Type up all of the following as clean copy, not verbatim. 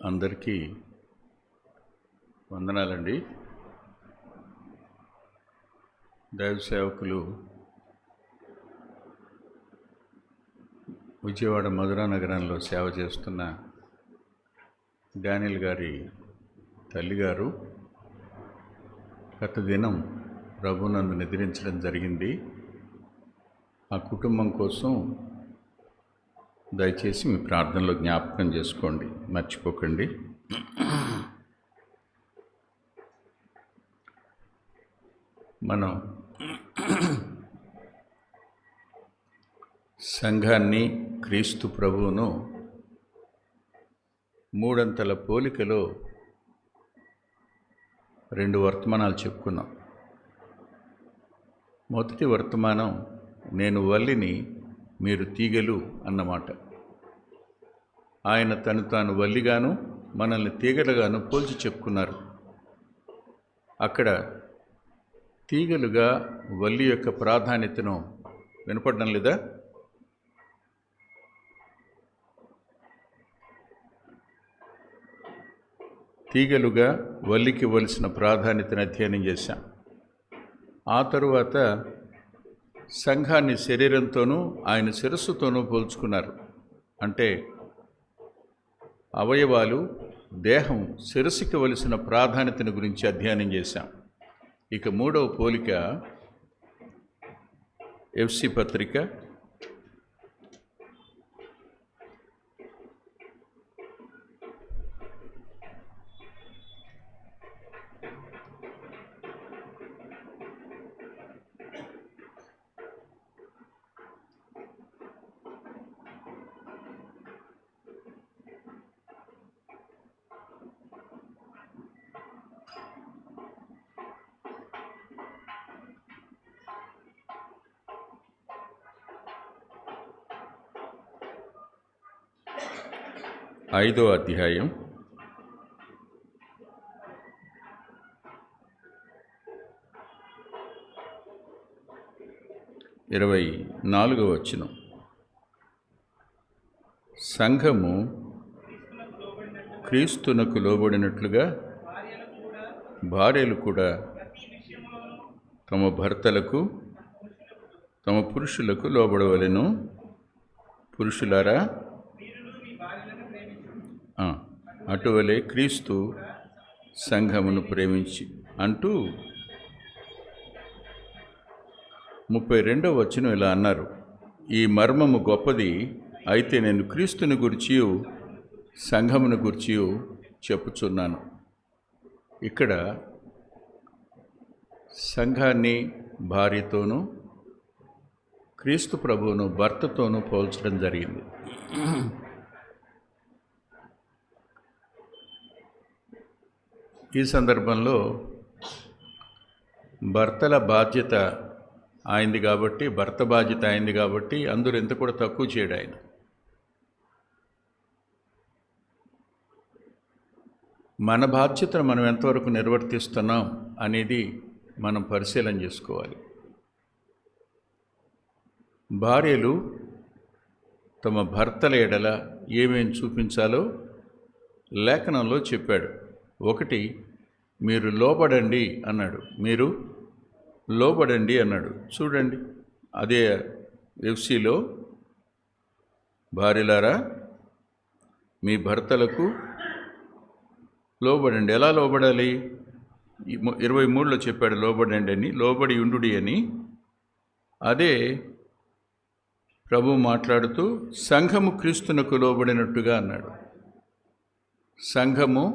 అందరికీ వందనాలండి. దైవ సేవకులు విజయవాడ మధురా నగరంలో సేవ చేస్తున్న డానియల్ గారి తల్లిగారు గత దినం ప్రభునందు నిద్రించడం జరిగింది. ఆ కుటుంబం కోసం దయచేసి మీ ప్రార్థనలో జ్ఞాపకం చేసుకోండి, మర్చిపోకండి. మనం సంఘాన్ని, క్రీస్తు ప్రభువును మూడంతల పోలికలో రెండు వర్తమానాలు చెప్పుకున్నాం. మొదటి వర్తమానం నేను వల్లిని, మీరు తీగలు అన్నమాట. ఆయన తను తాను వల్లిగాను మనల్ని తీగలుగాను పోల్చి చెప్పుకున్నారు. అక్కడ తీగలుగా వల్లి యొక్క ప్రాధాన్యతను వినపడడం లేదా? తీగలుగా వల్లికి ఇవ్వవలసిన ప్రాధాన్యతను అధ్యయనం చేశాం. ఆ తరువాత సంఘాన్ని శరీరంతోనూ ఆయన శిరస్సుతోనూ పోల్చుకున్నారు. అంటే అవయవాలు, దేహం శిరస్సుకి ఇవ్వవలసిన ప్రాధాన్యతను గురించి అధ్యయనం చేశాం. ఇక మూడవ పోలిక ఎఫ్సి పత్రిక 5వ అధ్యాయం 24వ వచనం. సంఘము క్రీస్తునకు లోబడినట్లుగా భార్యలు కూడా తమ భర్తలకు, తమ పురుషులకు లోబడవలెను. పురుషులారా, అటువలే క్రీస్తు సంఘమును ప్రేమించి అంటూ 32వ వచనం ఇలా అన్నారు. ఈ మర్మము గొప్పది, అయితే నేను క్రీస్తుని గుర్చియు సంఘమును గుర్చియు చెప్పుచున్నాను. ఇక్కడ సంఘాన్ని భార్యతోనూ, క్రీస్తు ప్రభువును భర్తతోనూ పోల్చడం జరిగింది. ఈ సందర్భంలో భర్తల బాధ్యత అయింది కాబట్టి, భర్త బాధ్యత అయింది కాబట్టి అందరూ ఎంత కూడా తక్కువ చేయడు ఆయన. మన బాధ్యతను మనం ఎంతవరకు నిర్వర్తిస్తున్నాం అనేది మనం పరిశీలన చేసుకోవాలి. భార్యలు తమ భర్తల ఎడల ఏమేం చూపించాలో లేఖనంలో చెప్పాడు. 1, మీరు లోబడండి అన్నాడు. మీరు లోబడండి అన్నాడు. చూడండి, అదే ఎఫ్సిలో, భార్యలారా మీ భర్తలకు లోబడండి. ఎలా లోబడాలి? 23లో చెప్పాడు లోబడండి అని, లోబడి ఉండుడి అని. అదే ప్రభు మాట్లాడుతూ సంఘము క్రీస్తునకు లోబడినట్టుగా అన్నాడు. సంఘము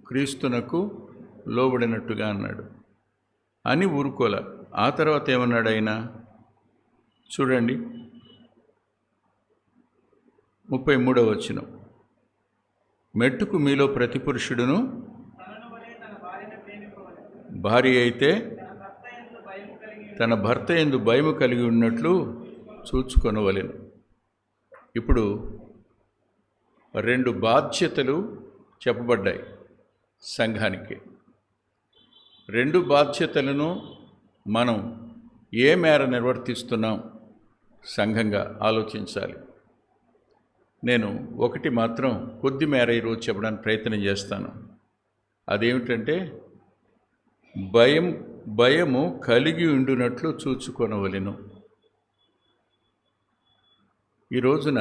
క్రీస్తునకు లోబడినట్టుగా అన్నాడు అని ఊరుకోల. ఆ తర్వాత ఏమన్నాడు ఆయన? చూడండి, 33వ వచనం. మెట్టుకు మీలో ప్రతి పురుషుడును భార్య అయితే తన భర్త యందు భయము కలిగి ఉన్నట్లు చూచుకొనవలెను. ఇప్పుడు 2 బాధ్యతలు చెప్పబడ్డాయి సంఘానికి. 2 బాధ్యతలను మనం ఏ మేర నిర్వర్తిస్తున్నాం సంఘంగా ఆలోచించాలి. నేను ఒకటి మాత్రం కొద్ది మేర ఈరోజు చెప్పడానికి ప్రయత్నం చేస్తాను. అదేమిటంటే భయము కలిగి ఉండునట్లు చూచుకొనవలెను. ఈ రోజున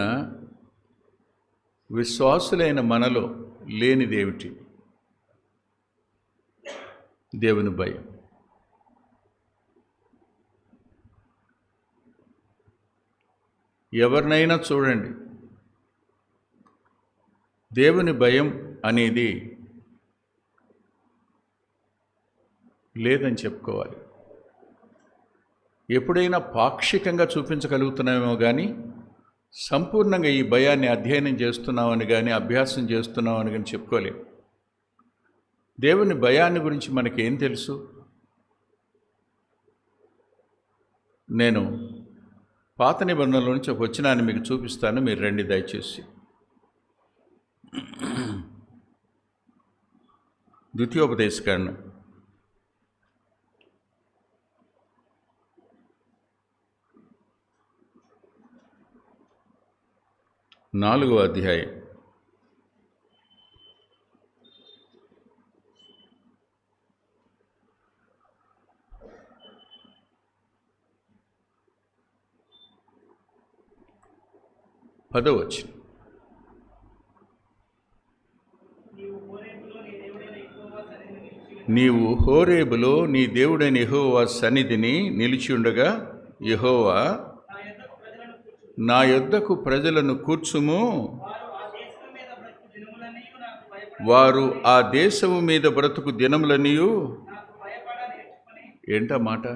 విశ్వాసులైన మనలో లేనిదేమిటి? దేవుని భయం. ఎవరినైనా చూడండి, దేవుని భయం అనేది లేదని చెప్పుకోవాలి. ఎప్పుడైనా పాక్షికంగా చూపించగలుగుతున్నామేమో కానీ సంపూర్ణంగా ఈ భయాన్ని అధ్యయనం చేస్తున్నామని కానీ అభ్యాసం చేస్తున్నామని కానీ చెప్పుకోలేము. దేవుని భయాన్ని గురించి మనకేం తెలుసు? నేను పాత నిబంధనల నుంచి ఒక వచనాన్ని మీకు చూపిస్తాను, మీరు రండి దయచేసి. ద్వితీయోపదేశకాండం 4వ అధ్యాయం 10వ వచనం. నీవు హోరేబులో నీ దేవుడైన యెహోవా సన్నిధిని నిలిచి ఉండగా, యెహోవా నా యొద్దకు ప్రజలను కూర్చుము, వారు ఆ దేశము మీద బ్రతుకు దినములనియు. ఏంటా మాట?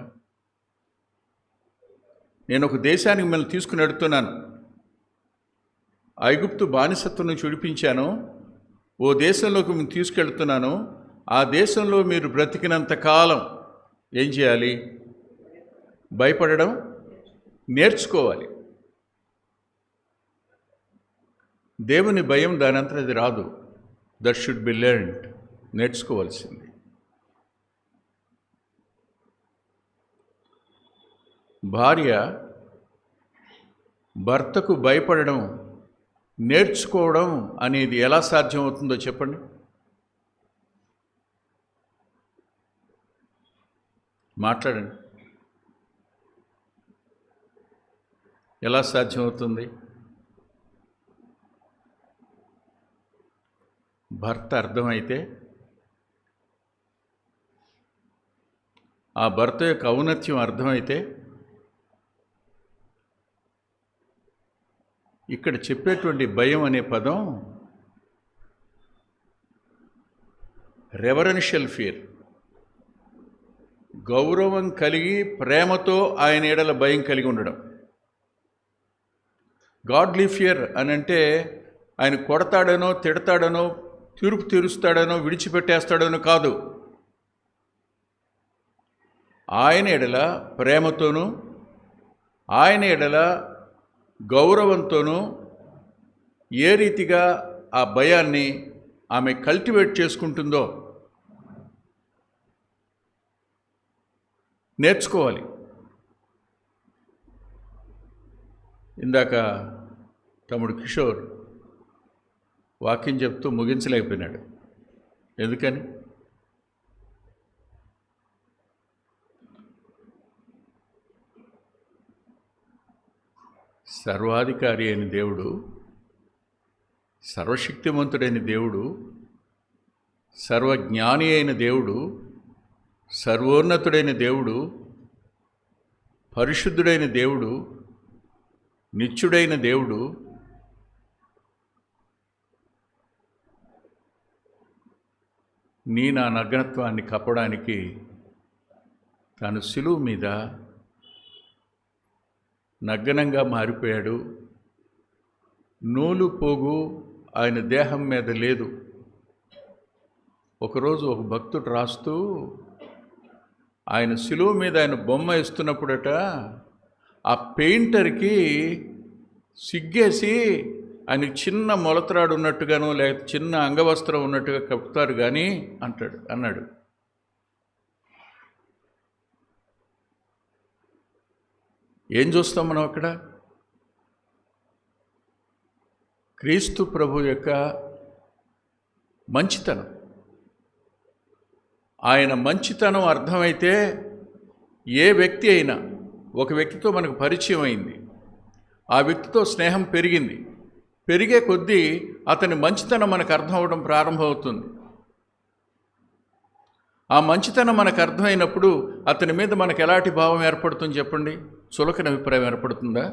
నేను ఒక దేశానికి మిమ్మల్ని తీసుకుని వెడుతున్నాను, ఐగుప్తు బానిసత్వం నుంచి విడిపించాను, ఓ దేశంలోకి మేము తీసుకెళ్తున్నాను. ఆ దేశంలో మీరు బ్రతికినంత కాలం ఏం చేయాలి? భయపడడం నేర్చుకోవాలి. దేవుని భయం దానంతా అది రాదు. That should be learned. నేర్చుకోవాల్సింది. భార్య భర్తకు భయపడడం నేర్చుకోవడం అనేది ఎలా సాధ్యమవుతుందో చెప్పండి. మాట్లాడండి. ఎలా సాధ్యమవుతుంది? భర్త అర్థమైతే, ఆ భర్త యొక్క ఔన్నత్యం అర్థమైతే, ఇక్కడ చెప్పేటువంటి భయం అనే పదం రెవరెన్షియల్ ఫియర్, గౌరవం కలిగి ప్రేమతో ఆయన ఎడల భయం కలిగి ఉండడం. గాడ్లీ ఫియర్ అని అంటే ఆయన కొడతాడనో తిడతాడనో తీర్పు తీరుస్తాడనో విడిచిపెట్టేస్తాడనో కాదు. ఆయన ఎడల ప్రేమతోనూ ఆయన ఎడల గౌరవంతోనూ ఏ రీతిగా ఆ భయాన్ని ఆమె కల్టివేట్ చేసుకుంటుందో నేర్చుకోవాలి. ఇందాక తమ్ముడు కిషోర్ వాక్యం చెప్తూ ముగించలేకపోయినాడు. ఎందుకని? సర్వాధికారి అయిన దేవుడు, సర్వశక్తిమంతుడైన దేవుడు, సర్వజ్ఞాని అయిన దేవుడు, సర్వోన్నతుడైన దేవుడు, పరిశుద్ధుడైన దేవుడు, నిత్యుడైన దేవుడు నా నగ్నత్వాన్ని కప్పడానికి తాను శిలువ మీద నగ్నంగా మారిపోయాడు. నూలు పోగు ఆయన దేహం మీద లేదు. ఒకరోజు ఒక భక్తుడు రాస్తూ, ఆయన శిలువ మీద ఆయన బొమ్మ ఇస్తున్నప్పుడట ఆ పెయింటర్కి సిగ్గేసి ఆయనకి చిన్న మొలతరాడు ఉన్నట్టుగానో లేకపోతే చిన్న అంగవస్త్రం ఉన్నట్టుగా కప్పుతారు కానీ అన్నాడు. ఏం చూస్తాం మనం అక్కడ? క్రీస్తు ప్రభు యొక్క మంచితనం. ఆయన మంచితనం అర్థమైతే ఏ వ్యక్తి అయినా, ఒక వ్యక్తితో మనకు పరిచయం అయింది, ఆ వ్యక్తితో స్నేహం పెరిగింది, పెరిగే కొద్దీ అతని మంచితనం మనకు అర్థం అవడం ప్రారంభమవుతుంది. ఆ మంచితనం మనకు అర్థమైనప్పుడు అతని మీద మనకు ఎలాంటి భావం ఏర్పడుతుంది చెప్పండి? చులకన అభిప్రాయం ఏర్పడుతుందా?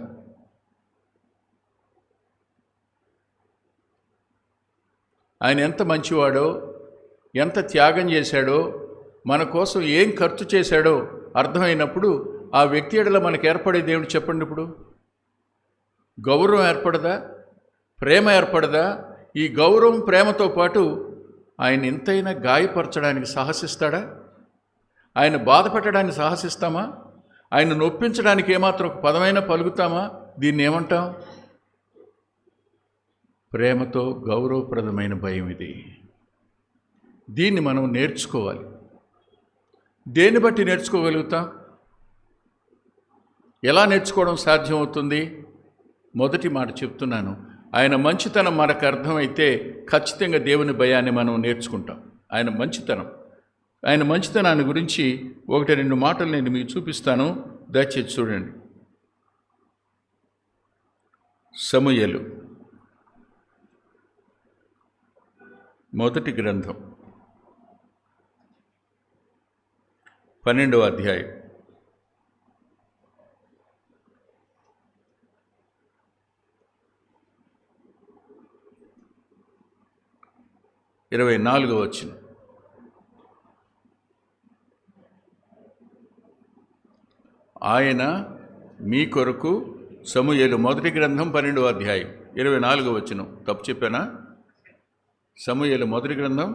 ఆయన ఎంత మంచివాడో, ఎంత త్యాగం చేశాడో, మన కోసం ఏం ఖర్చు చేశాడో అర్థమైనప్పుడు ఆ వ్యక్తి ఎడల మనకు ఏర్పడేది ఏమిటి చెప్పండి? ఇప్పుడు గౌరవం ఏర్పడదా? ప్రేమ ఏర్పడదా? ఈ గౌరవం ప్రేమతో పాటు ఆయన ఎంతైనా గాయపరచడానికి సాహసిస్తాడా? ఆయన బాధ పెట్టడానికి సాహసిస్తామా? ఆయన నొప్పించడానికి ఏమాత్రం ఒక పదమైనా పలుకుతామా? దీన్ని ఏమంటాం? ప్రేమతో గౌరవప్రదమైన భయం ఇది. దీన్ని మనం నేర్చుకోవాలి. దేన్ని బట్టి నేర్చుకోగలుగుతాం? ఎలా నేర్చుకోవడం సాధ్యమవుతుంది? మొదటి మాట చెప్తున్నాను, ఆయన మంచితనం మనకు అర్థమైతే ఖచ్చితంగా దేవుని భయాన్ని మనం నేర్చుకుంటాం. ఆయన మంచితనాన్ని గురించి 1-2 మాటలు నేను మీకు చూపిస్తాను, దయచేసి చూడండి. సమూయేలు మొదటి గ్రంథం 12వ అధ్యాయం 24వ వచనం. ఆయన మీ కొరకు, సమూయేలు మొదటి గ్రంథం 12వ అధ్యాయం 24వ వచనం. తప్పు చెప్పానా? సమూయేలు మొదటి గ్రంథం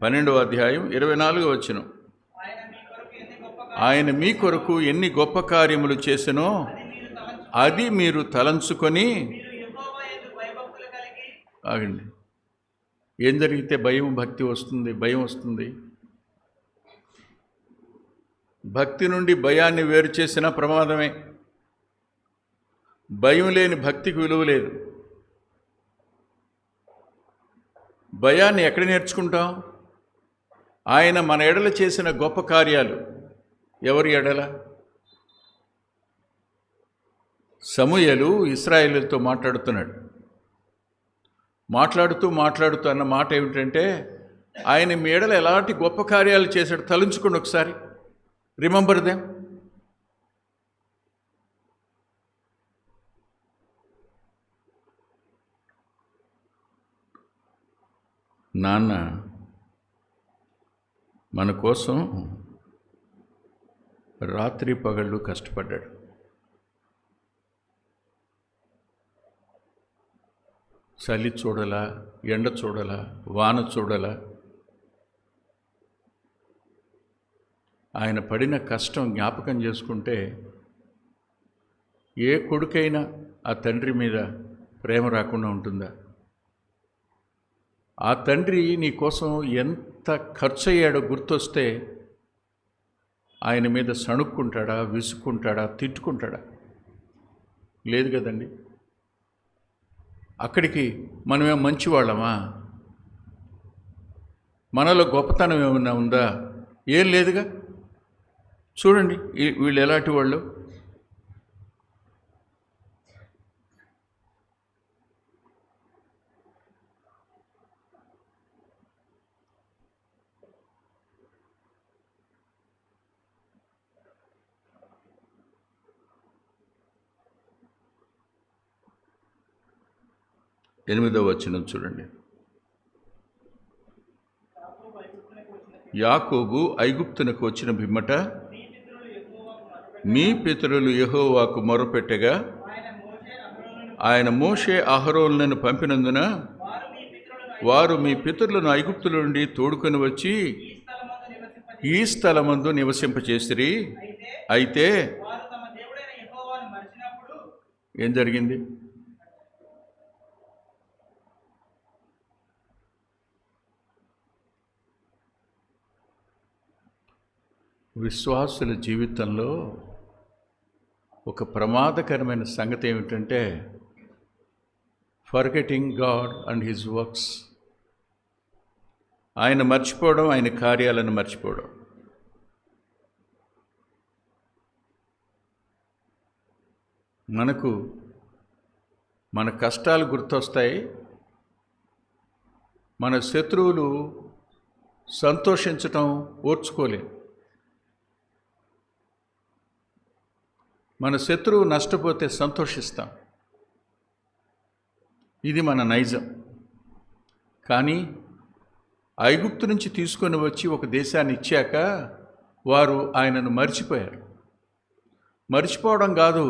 12వ అధ్యాయం 24వ వచనం. ఆయన మీ కొరకు ఎన్ని గొప్ప కార్యములు చేసెనో అది మీరు తలంచుకొని. ఆగండి. ఏం జరిగితే భయం వస్తుంది? భక్తి నుండి భయాన్ని వేరు చేసిన ప్రమాదమే. భయం లేని భక్తికి విలువ లేదు. భయాన్ని ఎక్కడ నేర్చుకుంటాం? ఆయన మన ఎడల చేసిన గొప్ప కార్యాలు. ఎవరి ఎడల? సమూయేలు ఇశ్రాయేలుతో మాట్లాడుతూ అన్న మాట ఏమిటంటే, ఆయన మీ ఎడల ఎలాంటి గొప్ప కార్యాలు చేశాడు తలుచుకోండి ఒకసారి. Remember them. నాన్న మన కోసం రాత్రి పగళ్ళు కష్టపడ్డాడు. చలి చూడలా, ఎండ చూడలా, వాన చూడలా. ఆయన పడిన కష్టం జ్ఞాపకం చేసుకుంటే ఏ కొడుకైనా ఆ తండ్రి మీద ప్రేమ రాకుండా ఉంటుందా? ఆ తండ్రి నీ కోసం ఎంత ఖర్చు అయ్యాడో గుర్తొస్తే ఆయన మీద సణుక్కుంటాడా, విసుక్కుంటాడా, తిట్టుకుంటాడా? లేదు కదండి. అక్కడికి మనమేం మంచివాళ్ళమా? మనలో గొప్పతనం ఏమైనా ఉందా? ఏం లేదుగా. చూడండి వీళ్ళు ఎలాంటి వాళ్ళు. ఎనిమిదవ వచనం చూడండి. యాకోబు ఐగుప్తునకు వచ్చిన పిమ్మట మీ పితరులు యెహోవాకు మొరపెట్టగా ఆయన మోషే అహరోనులను పంపినందున వారు మీ పితరులను ఐగుప్తుల నుండి తోడుకొని వచ్చి ఈ స్థలమందు నివసింపచేసిరి. అయితే ఏం జరిగింది? విశ్వాసుల జీవితంలో ఒక ప్రమాదకరమైన సంగతి ఏమిటంటే, forgetting God and his works. ఆయన మర్చిపోవడం, ఆయన కార్యాలను మర్చిపోవడం. మనకు మన కష్టాలు గుర్తొస్తాయి, మన శత్రువులు సంతోషించటం ఓర్చుకోలేం. మన శత్రువు నష్టపోతే సంతోషిస్తాం, ఇది మన నైజం. కానీ ఐగుప్తు నుంచి తీసుకొని వచ్చి ఒక దేశాన్ని ఇచ్చాక వారు ఆయనను మర్చిపోయారు. మర్చిపోవడం కాదు,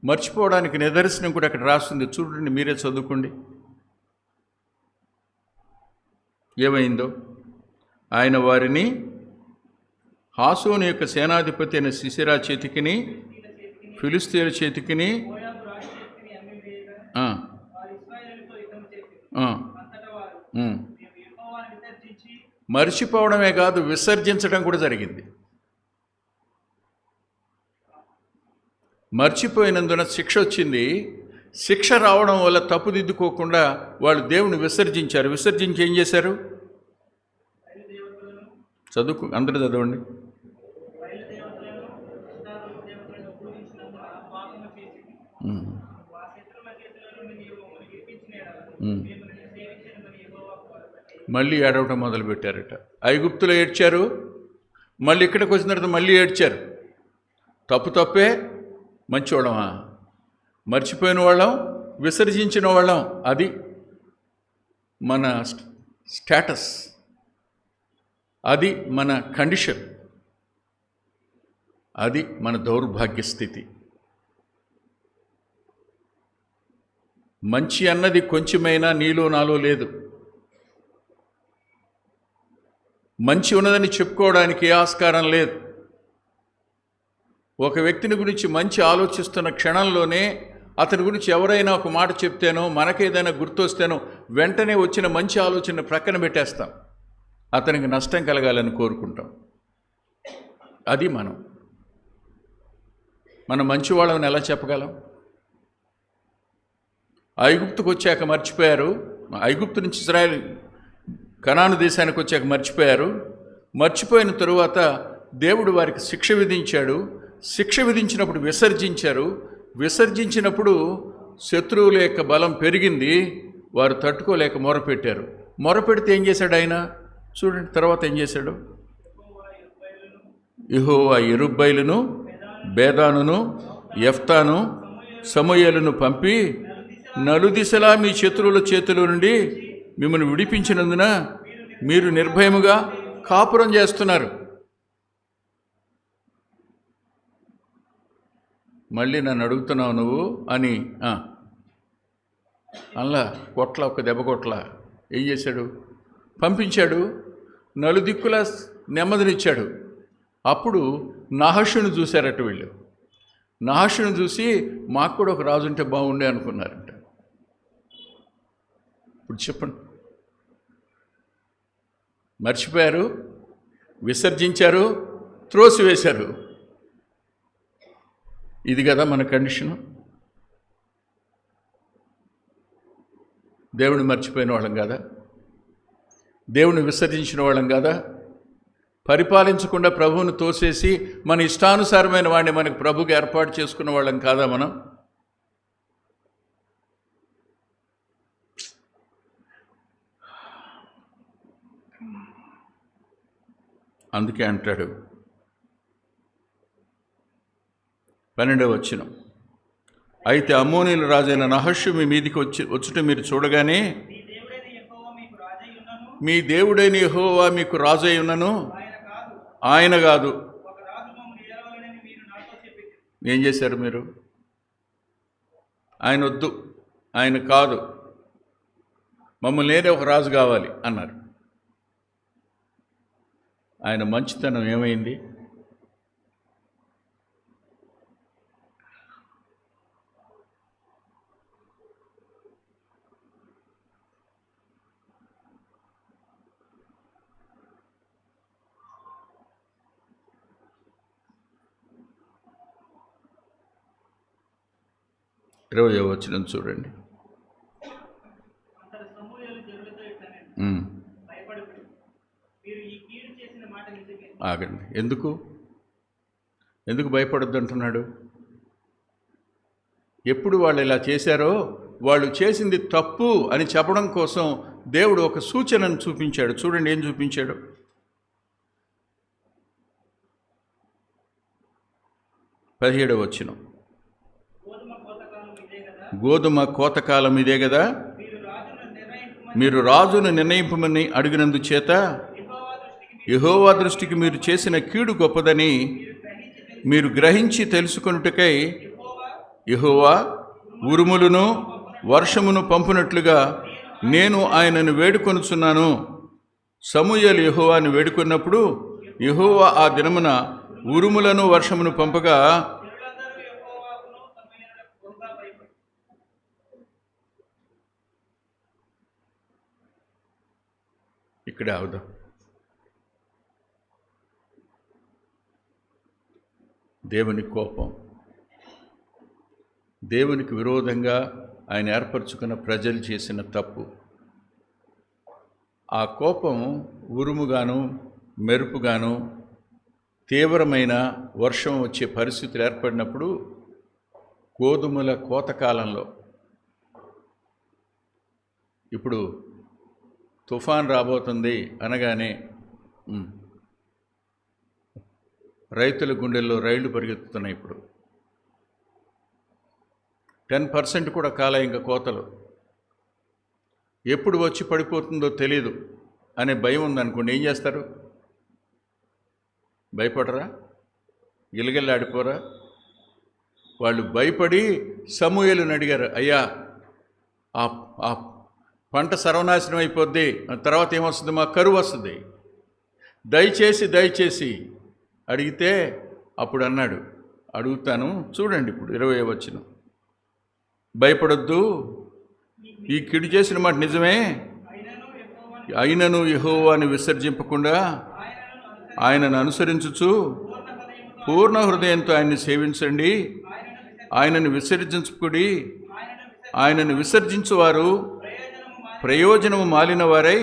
మర్చిపోవడానికి నిదర్శనం కూడా అక్కడ రాస్తుంది. చూడండి, మీరే చదువుకోండి ఏమైందో. ఆయన వారిని హాసోను యొక్క సేనాధిపతి అయిన సిసిరా చేతికిని, ఫిలిస్తీయుల చేతికిని మర్చిపోవడమే కాదు, విసర్జించడం కూడా జరిగింది. మర్చిపోయినందున శిక్ష వచ్చింది. శిక్ష రావడం వల్ల తప్పుదిద్దుకోకుండా వాళ్ళు దేవుని విసర్జించారు. విసర్జించి ఏం చేశారు? అందరూ చదవండి. మళ్ళీ ఏడవటం మొదలుపెట్టారట. ఐగుప్తులో ఏడ్చారు, మళ్ళీ ఇక్కడికి వచ్చిన తర్వాత మళ్ళీ ఏడ్చారు. తప్పే, మంచివాళ్ళమా? మర్చిపోయిన వాళ్ళం, విసర్జించిన వాళ్ళం. అది మన స్టేటస్, అది మన కండిషన్, అది మన దౌర్భాగ్య స్థితి. మంచి అన్నది కొంచెమైనా నీలో నాలో లేదు. మంచి ఉన్నదని చెప్పుకోవడానికి ఏ ఆస్కారం లేదు. ఒక వ్యక్తిని గురించి మంచి ఆలోచిస్తున్న క్షణంలోనే అతని గురించి ఎవరైనా ఒక మాట చెప్తేనో, మనకేదైనా గుర్తొస్తేనో వెంటనే వచ్చిన మంచి ఆలోచన ప్రక్కన పెట్టేస్తాం. అతనికి నష్టం కలగాలని కోరుకుంటాం. అది మనం మంచివాళ్ళని ఎలా చెప్పగలం? ఐగుప్తుకు వచ్చాక మర్చిపోయారు. ఐగుప్తు నుంచి ఇశ్రాయేలు కనాను దేశానికి వచ్చాక మర్చిపోయారు. మర్చిపోయిన తరువాత దేవుడు వారికి శిక్ష విధించాడు. శిక్ష విధించినప్పుడు విసర్జించారు. విసర్జించినప్పుడు శత్రువుల యొక్క బలం పెరిగింది. వారు తట్టుకోలేక మొరపెట్టారు. మొరపెడితే ఏం చేశాడు ఆయన? చూడండి తర్వాత ఏం చేశాడు. యెహోవా యెరుబ్బయలును, బేదానును, యెఫ్తాను, సమూయేలును పంపి నలుదిశలా మీ శత్రువుల చేతిలో నుండి మిమ్మల్ని విడిపించినందున మీరు నిర్భయముగా కాపురం చేస్తున్నారు. మళ్ళీ నన్ను అడుగుతున్నావు నువ్వు అని అలా కొట్ల, ఒక దెబ్బ కొట్ల. ఏం చేశాడు? పంపించాడు. నలుదిక్కుల నెమ్మదినిచ్చాడు. అప్పుడు నహషును చూశారట వీళ్ళు. నహషును చూసి మాకు కూడా ఒక రాజు ఉంటే బాగుండే అనుకున్నారంట. ఇప్పుడు చెప్పండి, మర్చిపోయారు, విసర్జించారు, త్రోసివేశారు. ఇది కదా మన కండిషను. దేవుని మర్చిపోయిన వాళ్ళం కాదా? దేవుని విసర్జించిన వాళ్ళం కాదా? పరిపాలించకుండా ప్రభువును తోసేసి మన ఇష్టానుసారమైన వాడిని మనకు ప్రభుకి ఏర్పాటు చేసుకున్న వాళ్ళం కాదా మనం? అందుకే అంటాడు 12వ వచనం, అయితే అమ్మోనీయుల రాజైన నహషు మీ మీదికి వచ్చుట మీరు చూడగానే మీ దేవుడైన యెహోవా మీకు రాజై ఉన్నను, ఆయన కాదు. ఏం చేశారు మీరు? ఆయన వద్దు, ఆయన కాదు, మమ్మల్ని నేనే ఒక రాజు కావాలి అన్నారు. ఆయన మంచితనం ఏమైంది? ఇరవై వచనం చూడండి. ఆగండి. ఎందుకు భయపడొద్దు అంటున్నాడు? ఎప్పుడు వాళ్ళు ఇలా చేశారో, వాళ్ళు చేసింది తప్పు అని చెప్పడం కోసం దేవుడు ఒక సూచనను చూపించాడు. చూడండి ఏం చూపించాడు. 17వ వచనం. గోధుమ కోతకాలం ఇదే కదా, మీరు రాజును నిర్ణయింపమని అడిగినందు చేత యెహోవా దృష్టికి మీరు చేసిన కీడు గొప్పదని మీరు గ్రహించి తెలుసుకొనుటకై యెహోవా ఉరుములను వర్షమును పంపునట్లుగా నేను ఆయనను వేడుకొనుచున్నాను. సమూయేలు యెహోవాను వేడుకున్నప్పుడు యెహోవా ఆ దినమున ఉరుములను వర్షమును పంపగా ఇక్కడ అవుదాం. దేవుని కోపం, దేవునికి విరోధంగా ఆయన ఏర్పరచుకున్న ప్రజలు చేసిన తప్పు. ఆ కోపం ఉరుముగాను మెరుపుగాను తీవ్రమైన వర్షం వచ్చే పరిస్థితులు ఏర్పడినప్పుడు గోధుమల కోతకాలంలో, ఇప్పుడు తుఫాన్ రాబోతుంది అనగానే రైతుల గుండెల్లో రైళ్లు పరిగెత్తుతున్నాయి. ఇప్పుడు 10% కూడా కాలే ఇంకా కోతలు. ఎప్పుడు వచ్చి పడిపోతుందో తెలీదు అనే భయం ఉందనుకోండి, ఏం చేస్తారు? భయపడరా? గిలగిల్లాడిపోరా? వాళ్ళు భయపడి సమూయేలుని అడిగారు, అయ్యా ఆ పంట సర్వనాశనం అయిపోద్ది, తర్వాత ఏమొస్తుంది? మా కరువు వస్తుంది, దయచేసి అడిగితే అప్పుడు అన్నాడు, అడుగుతాను. చూడండి ఇప్పుడు 20వ వచనం. భయపడొద్దు, ఈ కిడు చేసిన మాట నిజమే, అయినను యెహోవాని విసర్జింపకుండా ఆయనను అనుసరించుచు పూర్ణ హృదయంతో ఆయన్ని సేవించండి. ఆయనను విసర్జించుకుడి. ఆయనను విసర్జించువారు ప్రయోజనము మాలిన వారై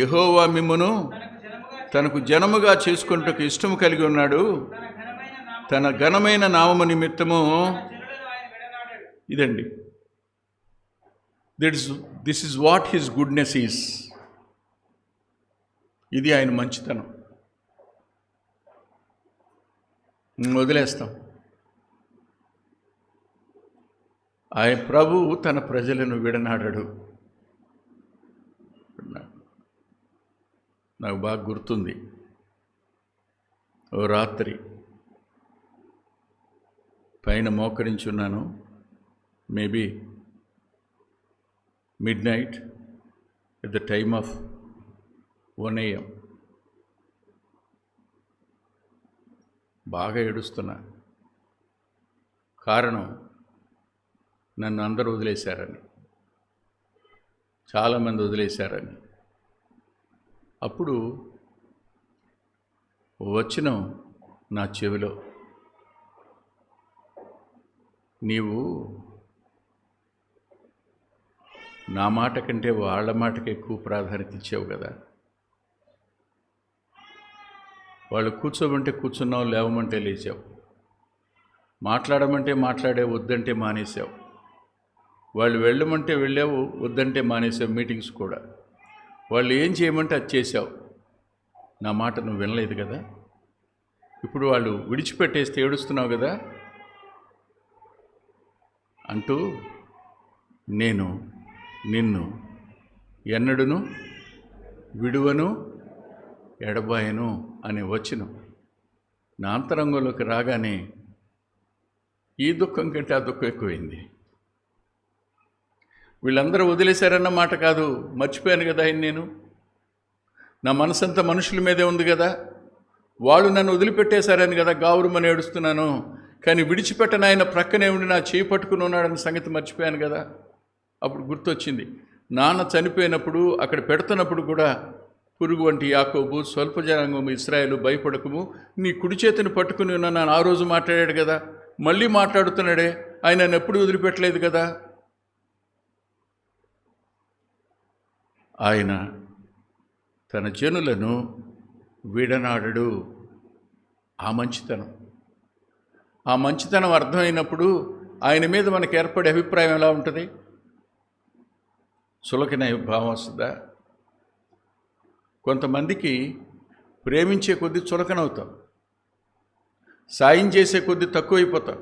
యెహోవా మిమ్మును తనకు జనముగా చేసుకొనుటకు ఇష్టము కలిగి ఉన్నాడు. తన ఘనమైన నామము నిమిత్తము, ఇదండి, this is what his goodness is. ఇది ఆయన మంచితనం. వదిలేస్తాం. ఆయన ప్రభువు తన ప్రజలను విడనాడడు. నాకు బాగా గుర్తుంది, ఓ రాత్రి పైన మోకరించున్నాను, maybe midnight at the time of 1 AM. బాగా ఏడుస్తున్నా. కారణం, నన్ను అందరూ వదిలేశారని, చాలామంది వదిలేశారని. అప్పుడు వచనం నా చెవిలో, నీవు నా మాట కంటే వాళ్ళ మాటకి ఎక్కువ ప్రాధాన్యత ఇచ్చావు కదా. వాళ్ళు కూర్చోమంటే కూర్చున్నావు, లేవమంటే లేచావు, మాట్లాడమంటే మాట్లాడే, వద్దంటే మానేసావు. వాళ్ళు వెళ్ళమంటే వెళ్ళావు, వద్దంటే మానేసావు. మీటింగ్స్ కూడా వాళ్ళు ఏం చేయమంటే అది చేశావు. నా మాట నువ్వు వినలేదు కదా. ఇప్పుడు వాళ్ళు విడిచిపెట్టేస్తే ఏడుస్తున్నావు కదా అంటూ, నేను నిన్ను ఎన్నడును విడువను ఎడబాయను అనే వచనం నా అంతరంగంలోకి రాగానే ఈ దుఃఖం కంటే ఆ దుఃఖం ఎక్కువైంది. వీళ్ళందరూ వదిలేశారన్న మాట కాదు, మర్చిపోయాను కదా ఆయన. నేను నా మనసంతా మనుషుల మీదే ఉంది కదా. వాళ్ళు నన్ను వదిలిపెట్టేశారని కదా గావురుమని ఏడుస్తున్నాను. కానీ విడిచిపెట్టని ఆయన ప్రక్కనే ఉండి నా చేయి పట్టుకుని ఉన్నాడన్న సంగతి మర్చిపోయాను కదా. అప్పుడు గుర్తొచ్చింది, నాన్న చనిపోయినప్పుడు అక్కడ పెడుతున్నప్పుడు కూడా పురుగు వంటి యాకోబు, స్వల్ప జనాంగము ఇశ్రాయేలు, భయపడకము, నీ కుడి చేతిని పట్టుకుని ఉన్నాను ఆ రోజు మాట్లాడాడు కదా. మళ్ళీ మాట్లాడుతున్నాడే, ఆయన నన్ను ఎప్పుడు వదిలిపెట్టలేదు కదా. ఆయన తన జనులను విడనాడడు. ఆ మంచితనం అర్థమైనప్పుడు ఆయన మీద మనకు ఏర్పడే అభిప్రాయం ఎలా ఉంటుంది? చులకన భావం వస్తుందా? కొంతమందికి ప్రేమించే కొద్దీ చులకనవుతాం, సాయం చేసే కొద్దీ తక్కువైపోతాం.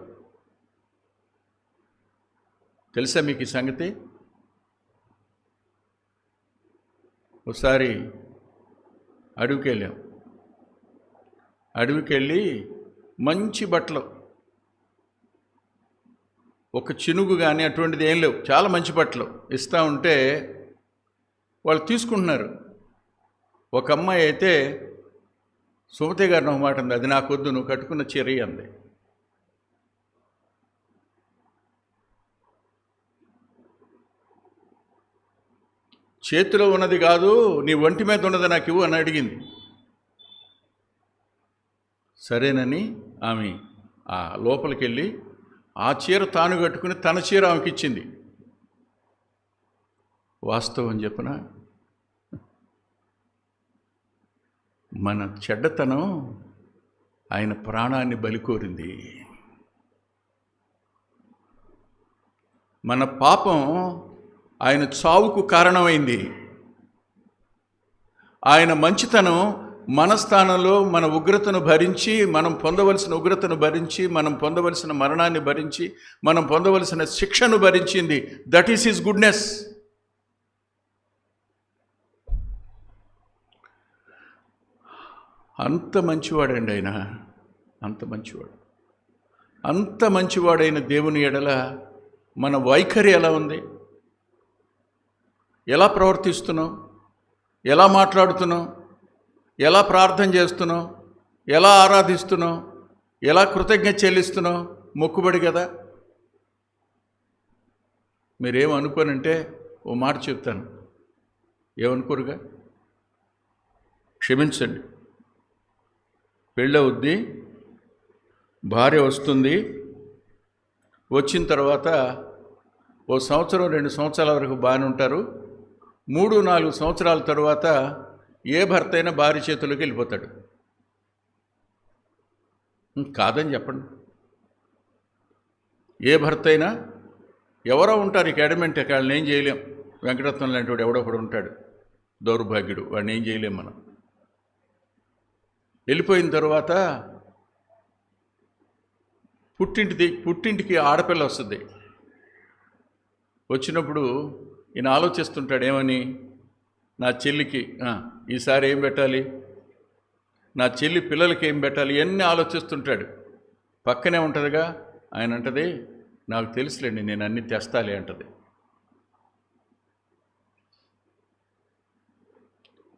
తెలుసా మీకు ఈ సంగతి? ఒకసారి అడవికి వెళ్ళి మంచి బట్టలు, ఒక చినుగు కానీ అటువంటిది ఏం లేవు, చాలా మంచి బట్టలు ఇస్తూ ఉంటే వాళ్ళు తీసుకుంటున్నారు. ఒక అమ్మాయి అయితే సుమతి గారిని ఒక మాట ఉంది, అది నాకొద్దు, నువ్వు కట్టుకున్న చీర అంది. చేతిలో ఉన్నది కాదు, నీ ఒంటి మీద ఉన్నది నాకు ఇవ్వు అని అడిగింది. సరేనని ఆమె ఆ లోపలికి వెళ్ళి ఆ చీర తాను కట్టుకుని తన చీర ఆమెకి ఇచ్చింది. వాస్తవం చెప్పిన మన చెడ్డతనం ఆయన ప్రాణాన్ని బలికోరింది. మన పాపం ఆయన చావుకు కారణమైంది. ఆయన మంచితనం మన స్థానంలో మన ఉగ్రతను భరించి, మనం పొందవలసిన ఉగ్రతను భరించి, మనం పొందవలసిన మరణాన్ని భరించి, మనం పొందవలసిన శిక్షను భరించింది. That is his goodness. అంత మంచివాడండి ఆయన, అంత మంచివాడైన దేవుని ఎడల మన వైఖరి ఎలా ఉంది? ఎలా ప్రవర్తిస్తున్నాం? ఎలా మాట్లాడుతున్నాం? ఎలా ప్రార్థన చేస్తున్నాం? ఎలా ఆరాధిస్తున్నాం? ఎలా కృతజ్ఞత చెల్లిస్తున్నాం? మొక్కుబడి కదా. మీరేమనుకోనంటే ఓ మాట చెప్తాను, ఏమనుకోరుగా? క్షమించండి. పెళ్ళవుద్ది, భార్య వస్తుంది, వచ్చిన తర్వాత ఓ సంవత్సరం 2 సంవత్సరాల వరకు బాగానే ఉంటారు. 3-4 సంవత్సరాల తర్వాత ఏ భర్త అయినా భార్య చేతుల్లోకి వెళ్ళిపోతాడు. కాదని చెప్పండి. ఏ భర్త అయినా ఎవరో ఉంటారు, ఇక అడమెంట్, వాళ్ళని ఏం చేయలేం. వెంకటరత్నం లాంటి వాడు ఎవడొకడు ఉంటాడు, దౌర్భాగ్యుడు, వాడిని ఏం చేయలేం మనం. వెళ్ళిపోయిన తర్వాత పుట్టింటికి ఆడపిల్ల వస్తుంది. వచ్చినప్పుడు ఈయన ఆలోచిస్తుంటాడు, ఏమని? నా చెల్లికి ఈసారి ఏం పెట్టాలి, నా చెల్లి పిల్లలకి ఏం పెట్టాలి, ఇవన్నీ ఆలోచిస్తుంటాడు. పక్కనే ఉంటుందిగా, ఆయన అంటది, నాకు తెలుసులేండి, నేను అన్నీ తెస్తాలి అంటది.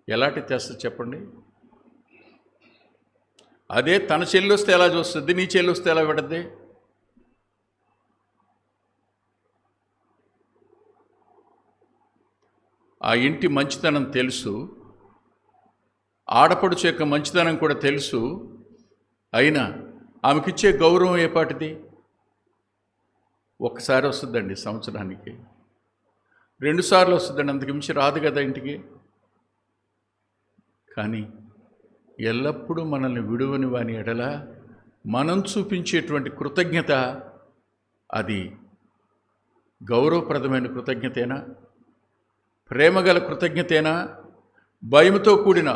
ఎలాంటి తెస్తుంది చెప్పండి? అదే తన చెల్లి వస్తే ఎలా చూస్తుంది, నీ చెల్లి వస్తే ఎలా పెడద్ది? ఆ ఇంటి మంచితనం తెలుసు, ఆడపడుచు యొక్క మంచితనం కూడా తెలుసు. అయినా ఆమెకిచ్చే గౌరవం ఏపాటిది? ఒక్కసారి వస్తుందండి సంవత్సరానికి, 2 సార్లు వస్తుందండి, అంతకుమించి రాదు కదా ఇంటికి. కానీ ఎల్లప్పుడూ మనల్ని విడువని వాని ఎడల మనం చూపించేటువంటి కృతజ్ఞత, అది గౌరవప్రదమైన కృతజ్ఞతేనా? ప్రేమగల కృతజ్ఞతేనా? భయంతో కూడిన,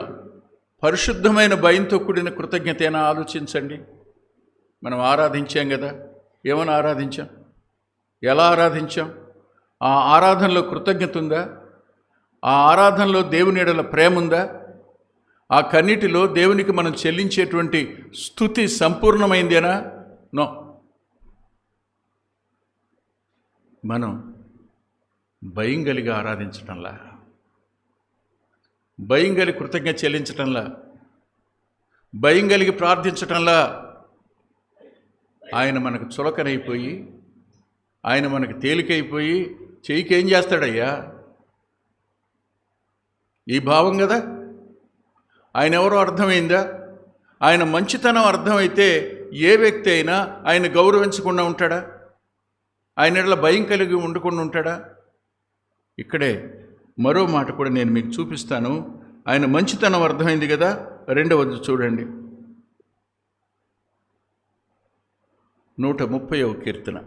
పరిశుద్ధమైన భయంతో కూడిన కృతజ్ఞతేనా? ఆలోచించండి. మనం ఆరాధించాం కదా, ఏమని ఆరాధించాం? ఎలా ఆరాధించాం? ఆ ఆరాధనలో కృతజ్ఞత ఉందా? ఆ ఆరాధనలో దేవుని ఎడల ప్రేమ ఉందా? ఆ కన్నిటిలో దేవునికి మనం చెల్లించేటువంటి స్తుతి సంపూర్ణమైందేనా? నో. మనం భయం కలిగి ఆరాధించటంలా, భయం కలిగి కృతజ్ఞత చెల్లించటంలా, భయం కలిగి ప్రార్థించటంలా ఆయన మనకు చులకనైపోయి, ఆయన మనకు తేలికైపోయి చెయ్యికి ఏం చేస్తాడయ్యా? ఈ భావం కదా. ఆయన ఎవరో అర్థమైందా? ఆయన మంచితనం అర్థమైతే ఏ వ్యక్తి అయినా ఆయన గౌరవించకుండా ఉంటాడా? ఆయన ఎడల భయం కలిగి ఉండకుండా ఉంటాడా? ఇక్కడే మరో మాట కూడా నేను మీకు చూపిస్తాను. ఆయన మంచితనం అర్థమైంది కదా. 2వది చూడండి, 130వ కీర్తన.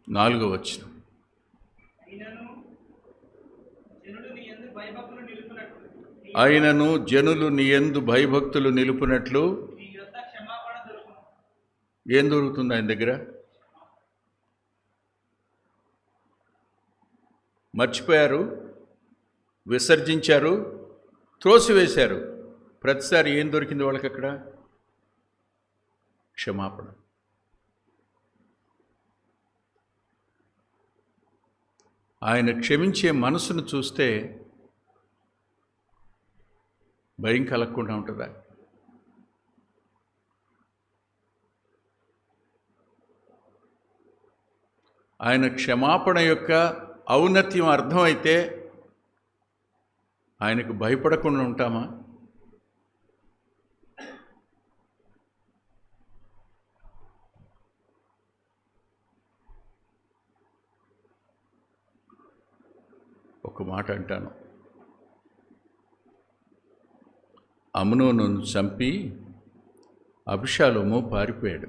నాలుగవ వచనం. ఆయనను జనులు నీ యందు భయభక్తులు నిలుపునట్లు ఏం దొరుకుతుంది ఆయన దగ్గర? మర్చిపోయారు, విసర్జించారు, త్రోసివేశారు. ప్రతిసారి ఏం దొరికింది వాళ్ళకి అక్కడ? క్షమాపణ. ఆయన క్షమించే మనసును చూస్తే భయం కలగకుండా ఉంటుందా? ఆయన క్షమాపణ యొక్క ఔన్నత్యం అర్థమైతే ఆయనకు భయపడకుండా ఉంటామా? ఒక మాట అంటాను, అమ్నోనును చంపి అబ్షాలోము పారిపోయాడు.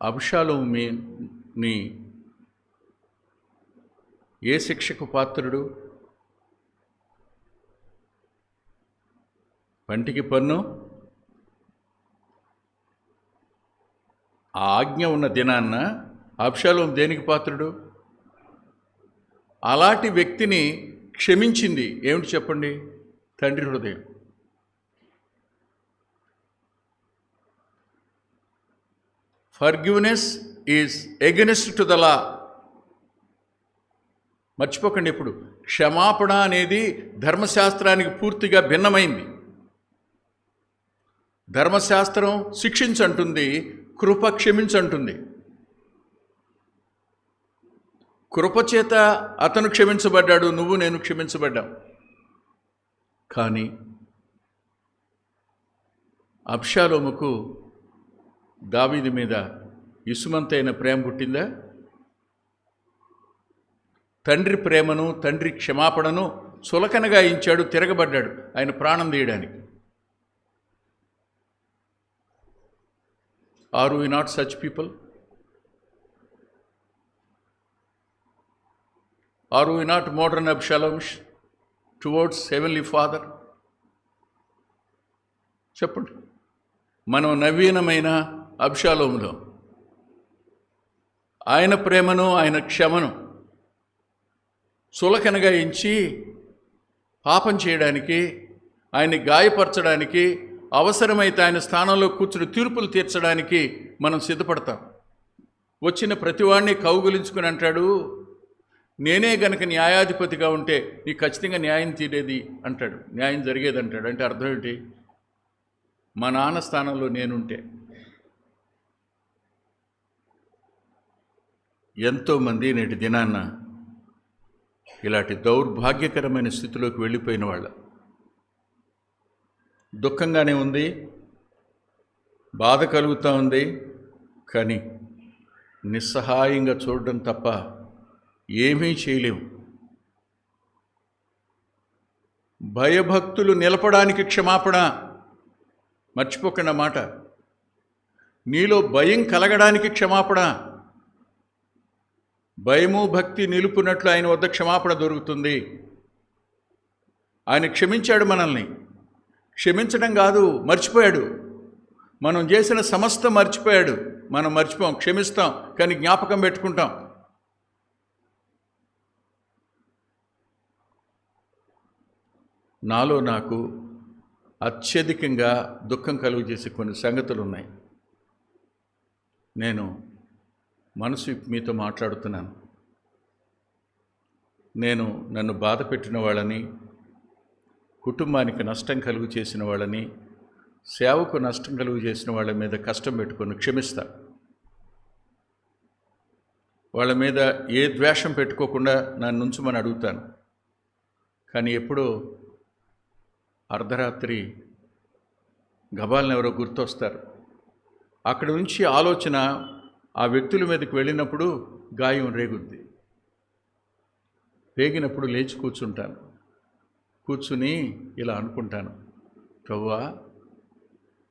అబ్షాలోముని ఏ శిక్షకు పాత్రుడు? పంటికి పన్ను. ఆ ఆజ్ఞ ఉన్న దినాన్న అబ్షాలోము దేనికి పాత్రుడు? అలాంటి వ్యక్తిని క్షమించింది ఏమిటి చెప్పండి? తండ్రి హృదయం. Forgiveness is against to the law. మర్చిపోకండి. ఇప్పుడు క్షమాపణ అనేది ధర్మశాస్త్రానికి పూర్తిగా భిన్నమైంది. ధర్మశాస్త్రం శిక్షించంటుంది, కృప క్షమించంటుంది. కృపచేత అతను క్షమించబడ్డాడు, నువ్వు నేను క్షమించబడ్డాం. కానీ అబ్షాలోముకు దావీదు మీద ఇసుమంతైన ప్రేమ పుట్టిందా? తండ్రి ప్రేమను, తండ్రి క్షమాపణను సులకనగా ఇచ్చాడు, తిరగబడ్డాడు ఆయన ప్రాణం తీయడానికి. Are we not such people? Are we not modern Absaloms towards heavenly father? చెప్పండి. మనం నవీనమైన అబ్షాలోములో ఆయన ప్రేమను, ఆయన క్షమను సులకనగా ఎంచి పాపం చేయడానికి, ఆయన్ని గాయపరచడానికి, అవసరమైతే ఆయన స్థానంలో కూర్చుని తీర్పులు తీర్చడానికి మనం సిద్ధపడతాం. వచ్చిన ప్రతివాడిని కౌగులించుకుని అంటాడు, నేనే గనక న్యాయాధిపతిగా ఉంటే నీకు ఖచ్చితంగా న్యాయం తీరేది అంటాడు, న్యాయం జరిగేది అంటాడు. అంటే అర్థం ఏంటి? మా నాన్న స్థానంలో నేనుంటే. ఎంతోమంది నేటి దినాన్న ఇలాంటి దౌర్భాగ్యకరమైన స్థితిలోకి వెళ్ళిపోయిన వాళ్ళ. దుఃఖంగానే ఉంది, బాధ కలుగుతూ ఉంది, కానీ నిస్సహాయంగా చూడడం తప్ప ఏమీ చేయలేము. భయభక్తులు నిలపడానికి క్షమాపణ. మర్చిపోకుండా మాట. నీలో భయం కలగడానికి క్షమాపణ. భయము భక్తి నిలుపునట్లు ఆయన వద్ద క్షమాపణ దొరుకుతుంది. ఆయన క్షమించాడు మనల్ని. క్షమించడం కాదు, మర్చిపోయాడు. మనం చేసిన సమస్తం మర్చిపోయాడు. మనం మర్చిపోం, క్షమిస్తాం, కానీ జ్ఞాపకం పెట్టుకుంటాం. నాలో నాకు అత్యధికంగా దుఃఖం కలుగు చేసే కొన్ని సంగతులు ఉన్నాయి. నేను మనసు మీతో మాట్లాడుతున్నాను. నన్ను బాధ పెట్టిన వాళ్ళని, కుటుంబానికి నష్టం కలుగు చేసిన వాళ్ళని, సేవకు నష్టం కలుగు చేసిన వాళ్ళ మీద కష్టం పెట్టుకొని క్షమిస్తా. వాళ్ళ మీద ఏ ద్వేషం పెట్టుకోకుండా నన్ను ఉంచమని అడుగుతాను. కానీ ఎప్పుడో అర్ధరాత్రి గబాలను ఎవరో గుర్తొస్తారు. అక్కడి నుంచి ఆలోచన ఆ వ్యక్తుల మీదకి వెళ్ళినప్పుడు గాయం రేగుద్ది. రేగినప్పుడు లేచి కూర్చుంటాను. కూర్చుని ఇలా అనుకుంటాను, ప్రభువా,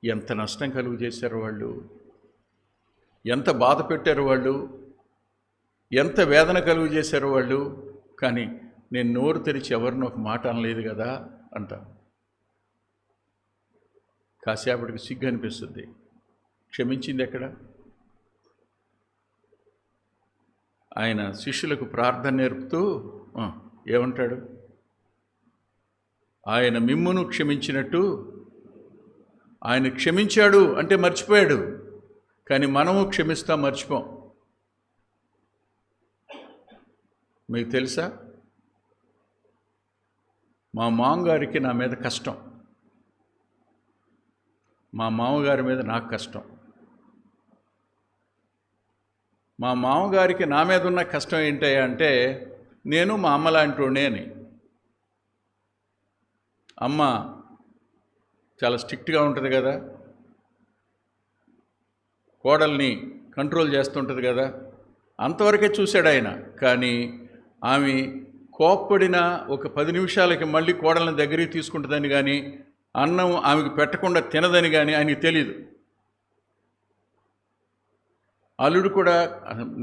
ఎంత నష్టం కలుగు చేశారు వాళ్ళు, ఎంత బాధ పెట్టారు వాళ్ళు, ఎంత వేదన కలుగు చేశారు వాళ్ళు. కానీ నేను నోరు తెరిచి ఎవరిని ఒక మాట అనలేదు కదా అంటాను. కాసేపటికి సిగ్గు అనిపిస్తుంది. క్షమించింది ఎక్కడ? ఆయన శిష్యులకు ప్రార్థన నేర్పుతూ ఏమంటాడు? ఆయన మిమ్మును క్షమించినట్టు ఆయన క్షమించాడు అంటే మర్చిపోయాడు. కానీ మనము క్షమిస్తాం, మర్చిపోం. మీకు తెలుసా, మా మామగారికి నా మీద కష్టం, మా మామగారి మీద నాకు కష్టం. మా మామగారికి నా మీద ఉన్న కష్టం ఏంటయ్యా అంటే, నేను మా అమ్మ లాంటి వాడిని అని. అమ్మ చాలా స్ట్రిక్ట్గా ఉంటుంది కదా, కోడల్ని కంట్రోల్ చేస్తుంటుంది కదా, అంతవరకే చూశాడు ఆయన. కానీ ఆమె కోప్పడిన ఒక 10 నిమిషాలకి మళ్ళీ కోడల్ని దగ్గరికి తీసుకుంటుందని కానీ, అన్నం ఆమెకు పెట్టకుండా తినదని కానీ ఆయనకి తెలీదు. అల్లుడు కూడా,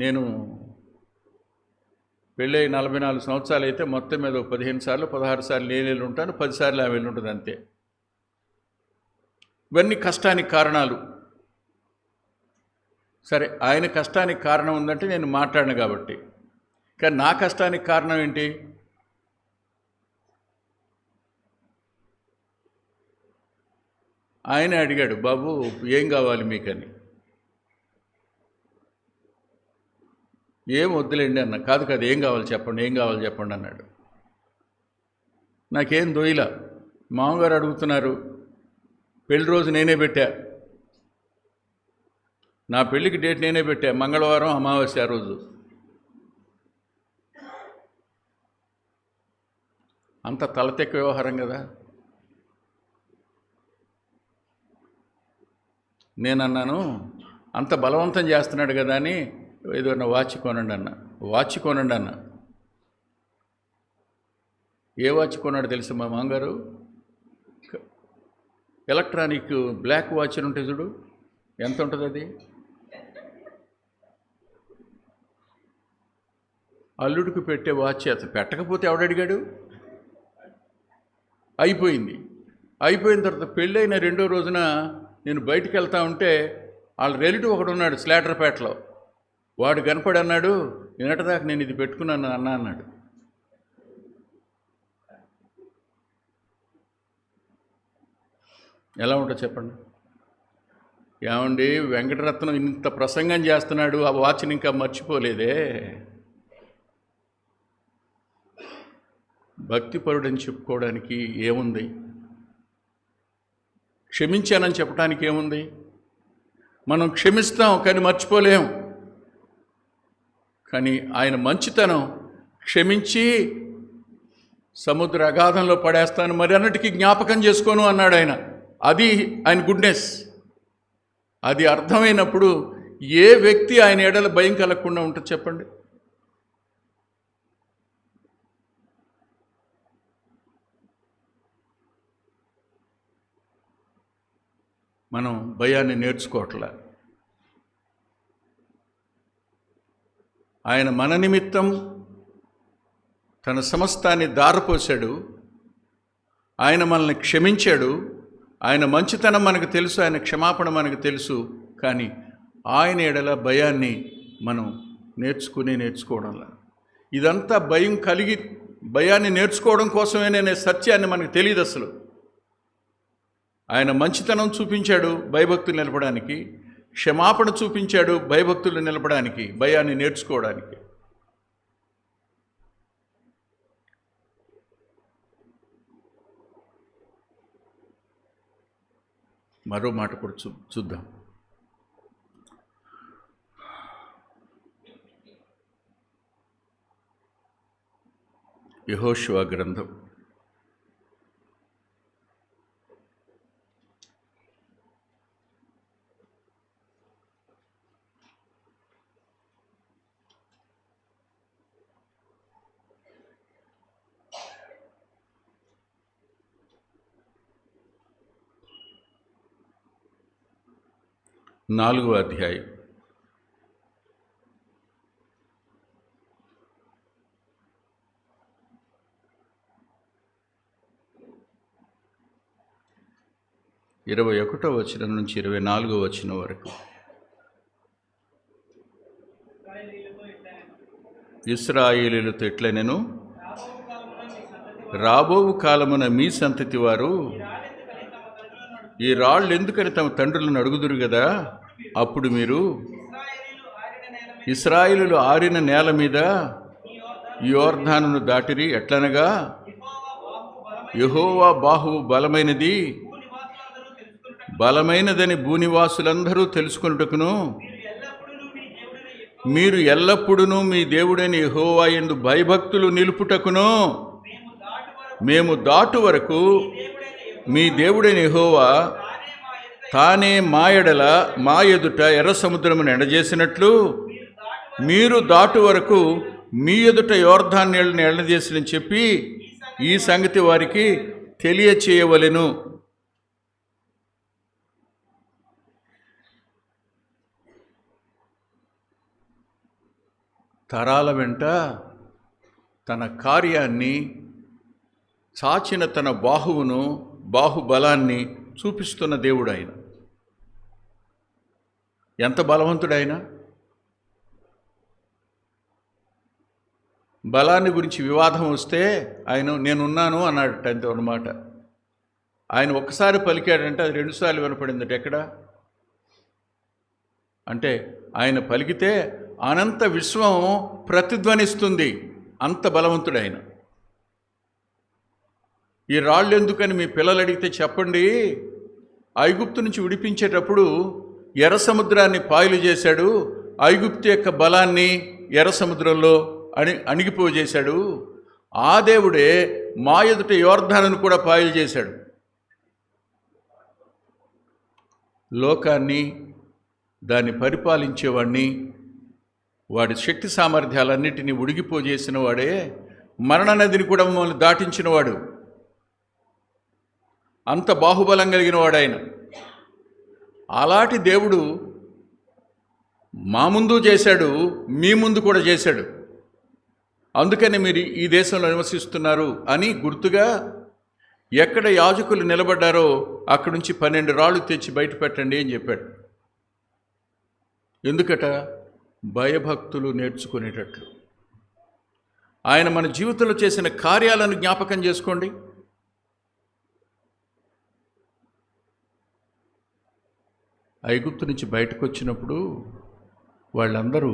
నేను పెళ్ళై 44 సంవత్సరాలు అయితే మొత్తం మీద 15 సార్లు 16 సార్లు నేను వెళ్ళి ఉంటాను, 10 సార్లు ఆమె వెళ్ళి ఉంటుంది అంతే. ఇవన్నీ కష్టానికి కారణాలు. సరే, ఆయన కష్టానికి కారణం ఉందంటే నేను మాట్లాడను కాబట్టి. కానీ నా కష్టానికి కారణం ఏంటి? ఆయన అడిగాడు, బాబు ఏం కావాలి మీకని. ఏం వద్దులేండి అన్న. కాదు ఏం కావాలి చెప్పండి, ఏం కావాలి చెప్పండి అన్నాడు. నాకేం దొయ్యలా. మామగారు అడుగుతున్నారు. పెళ్లి రోజు నేనే పెట్టా, నా పెళ్ళికి డేట్ నేనే పెట్టా, మంగళవారం అమావాస్య రోజు. అంత తలతెక్క వ్యవహారం కదా. నేనన్నాను, అంత బలవంతం చేస్తున్నాడు కదా అని ఏదైనా వాచ్ కొనండి అన్న. వాచ్ కొనండి అన్న. ఏ వాచ్ కొన్నాడు తెలుసు మా మామగారు? ఎలక్ట్రానిక్ బ్లాక్ వాచ్ ఉంటే చూడు, ఎంత ఉంటుంది అది? అల్లుడికి పెట్టే వాచ్. అతను పెట్టకపోతే ఎవడడిగాడు? అయిపోయిన తర్వాత పెళ్ళైన 2వ రోజున నేను బయటికి వెళ్తా ఉంటే వాళ్ళ రిలేటివ్ ఒకడు ఉన్నాడు స్లాటర్పేటలో. వాడు కనపడి అన్నాడు, నిన్నటిదాకా నేను ఇది పెట్టుకున్నాను అన్న అన్నాడు. ఎలా ఉంటుందో చెప్పండి. ఏమండి, వెంకటరత్నం ఇంత ప్రసంగం చేస్తున్నాడు, ఆ వాచ్ని ఇంకా మర్చిపోలేదే. భక్తిపరుడని చెప్పుకోవడానికి ఏముంది? క్షమించానని చెప్పడానికి ఏముంది? మనం క్షమిస్తాం కానీ మర్చిపోలేం. కానీ ఆయన మంచితనం, క్షమించి సముద్ర అగాధంలో పడేస్తాను, మరి అన్నిటికీ జ్ఞాపకం చేసుకోను అన్నాడు ఆయన. అది ఆయన గుడ్నెస్. అది అర్థమైనప్పుడు ఏ వ్యక్తి ఆయన ఎడల భయం కలగకుండా ఉంటుంది చెప్పండి. మనం భయాన్ని నేర్చుకోవట్లే. ఆయన మన నిమిత్తం తన సమస్తాన్ని దారపోశాడు. ఆయన మనల్ని క్షమించాడు. ఆయన మంచితనం మనకు తెలుసు, ఆయన క్షమాపణ మనకు తెలుసు. కానీ ఆయన ఎడల భయాన్ని మనం నేర్చుకోవడంలా. ఇదంతా భయాన్ని నేర్చుకోవడం కోసమే అనే సత్యాన్ని మనకు తెలియదు అసలు. ఆయన మంచితనం చూపించాడు భయభక్తులు నిలపడానికి, క్షమాపణ చూపించాడు భయభక్తులు నిలపడానికి, భయాన్ని నేర్చుకోవడానికి. మరో మాట కూడా చూద్దాం. యెహోషువ గ్రంథం 4వ అధ్యాయం. ఇరవై 21వ వచనం నుంచి 24వ వచనం వరకు. ఇశ్రాయేలీయులతో ఎట్లనెను, రాబోవు కాలమున మీ సంతతి వారు ఈ రాళ్ళు ఎందుకని తమ తండ్రులను అడుగుదురు కదా, అప్పుడు మీరు ఇశ్రాయేలీయులు ఆరిన నేల మీద యోర్దానును దాటిరి. ఎట్లనగా యెహోవా బాహువు బలమైనదని భూనివాసులందరూ తెలుసుకొనుటకును, మీరు ఎల్లప్పుడూ మీ దేవుడైన యెహోవా యందు భయభక్తులు నిలుపుటకును, మేము దాటు వరకు మీ దేవుడైన యెహోవా తానే మా ఎదుట ఎర్ర సముద్రమును ఎండజేసినట్లు, మీరు దాటు వరకు మీ ఎదుట యోర్దాను నీళ్ళని ఎండజేసినని చెప్పి ఈ సంగతి వారికి తెలియచేయవలెను. తరాల వెంట తన కార్యాన్ని చాచిన తన బాహుబలాన్ని చూపిస్తున్న దేవుడు ఆయన. ఎంత బలవంతుడైన, బలాన్ని గురించి వివాదం వస్తే ఆయన నేనున్నాను అన్నాడట, అంతే అన్నమాట. ఆయన ఒక్కసారి పలికాడంటే అది 2 సార్లు వినపడిందట. ఎక్కడ అంటే ఆయన పలికితే అనంత విశ్వం ప్రతిధ్వనిస్తుంది, అంత బలవంతుడు ఆయన. ఈ రాళ్ళు ఎందుకని మీ పిల్లలు అడిగితే చెప్పండి, ఐగుప్తు నుంచి విడిపించేటప్పుడు ఎర్ర సముద్రాన్ని పాయలు చేశాడు, ఐగుప్తు యొక్క బలాన్ని ఎర్ర సముద్రంలో అణిగిపోజేశాడు. ఆ దేవుడే మా ఎదుట యోర్దానును కూడా పాయలు చేశాడు. లోకాన్ని, దాన్ని పరిపాలించేవాడిని, వాడి శక్తి సామర్థ్యాలన్నిటినీ ఉడిగిపోజేసిన వాడే, మరణ నదిని కూడా మమ్మల్ని దాటించినవాడు, అంత బాహుబలం కలిగిన వాడు ఆయన. అలాంటి దేవుడు మా ముందు చేశాడు, మీ ముందు కూడా చేశాడు. అందుకని మీరు ఈ దేశంలో నివసిస్తున్నారు అని గుర్తుగా ఎక్కడ యాజకులు నిలబడ్డారో అక్కడి నుంచి 12 రాళ్ళు తెచ్చి బయట పెట్టండి అని చెప్పాడు. ఎందుకట? భయభక్తులు నేర్చుకునేటట్లు. ఆయన మన జీవితంలో చేసిన కార్యాలను జ్ఞాపకం చేసుకోండి. ఐగుప్తు నుంచి బయటకు వచ్చినప్పుడు వాళ్ళందరూ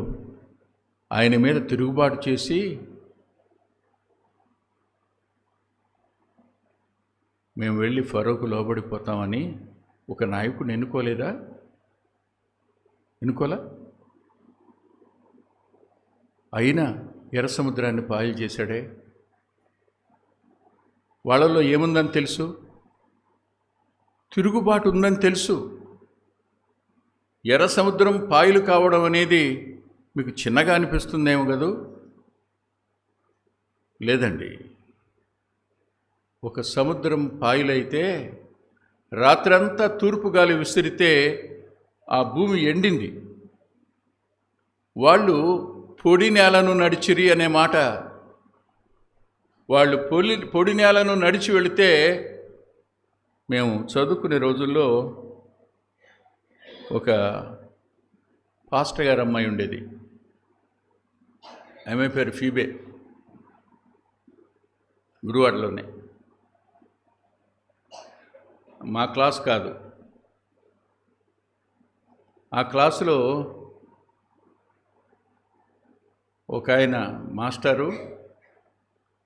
ఆయన మీద తిరుగుబాటు చేసి మేము వెళ్ళి ఫరోకు లోబడిపోతామని ఒక నాయకుడిని ఎన్నుకోలా? అయినా ఎర్ర సముద్రాన్ని పాయలు చేశాడే. వాళ్ళల్లో ఏముందని తెలుసు? తిరుగుబాటు ఉందని తెలుసు. ఎర్ర సముద్రం పాయలు కావడం అనేది మీకు చిన్నగా అనిపిస్తుందేమో కదూ? లేదండి. ఒక సముద్రం పాయలైతే రాత్రంతా తూర్పు గాలి విసిరితే ఆ భూమి ఎండింది. వాళ్ళు పొడి నేలను నడిచిరి అనే మాట. వాళ్ళు పొడి నేలను నడిచి వెళితే, మేము చదువుకునే రోజుల్లో ఒక పాస్టర్ గారు అమ్మాయి ఉండేది. ఆమె పేరు ఫీబే, గురువాడలోనే. మా క్లాస్ కాదు. ఆ క్లాసులో ఒక ఆయన మాస్టరు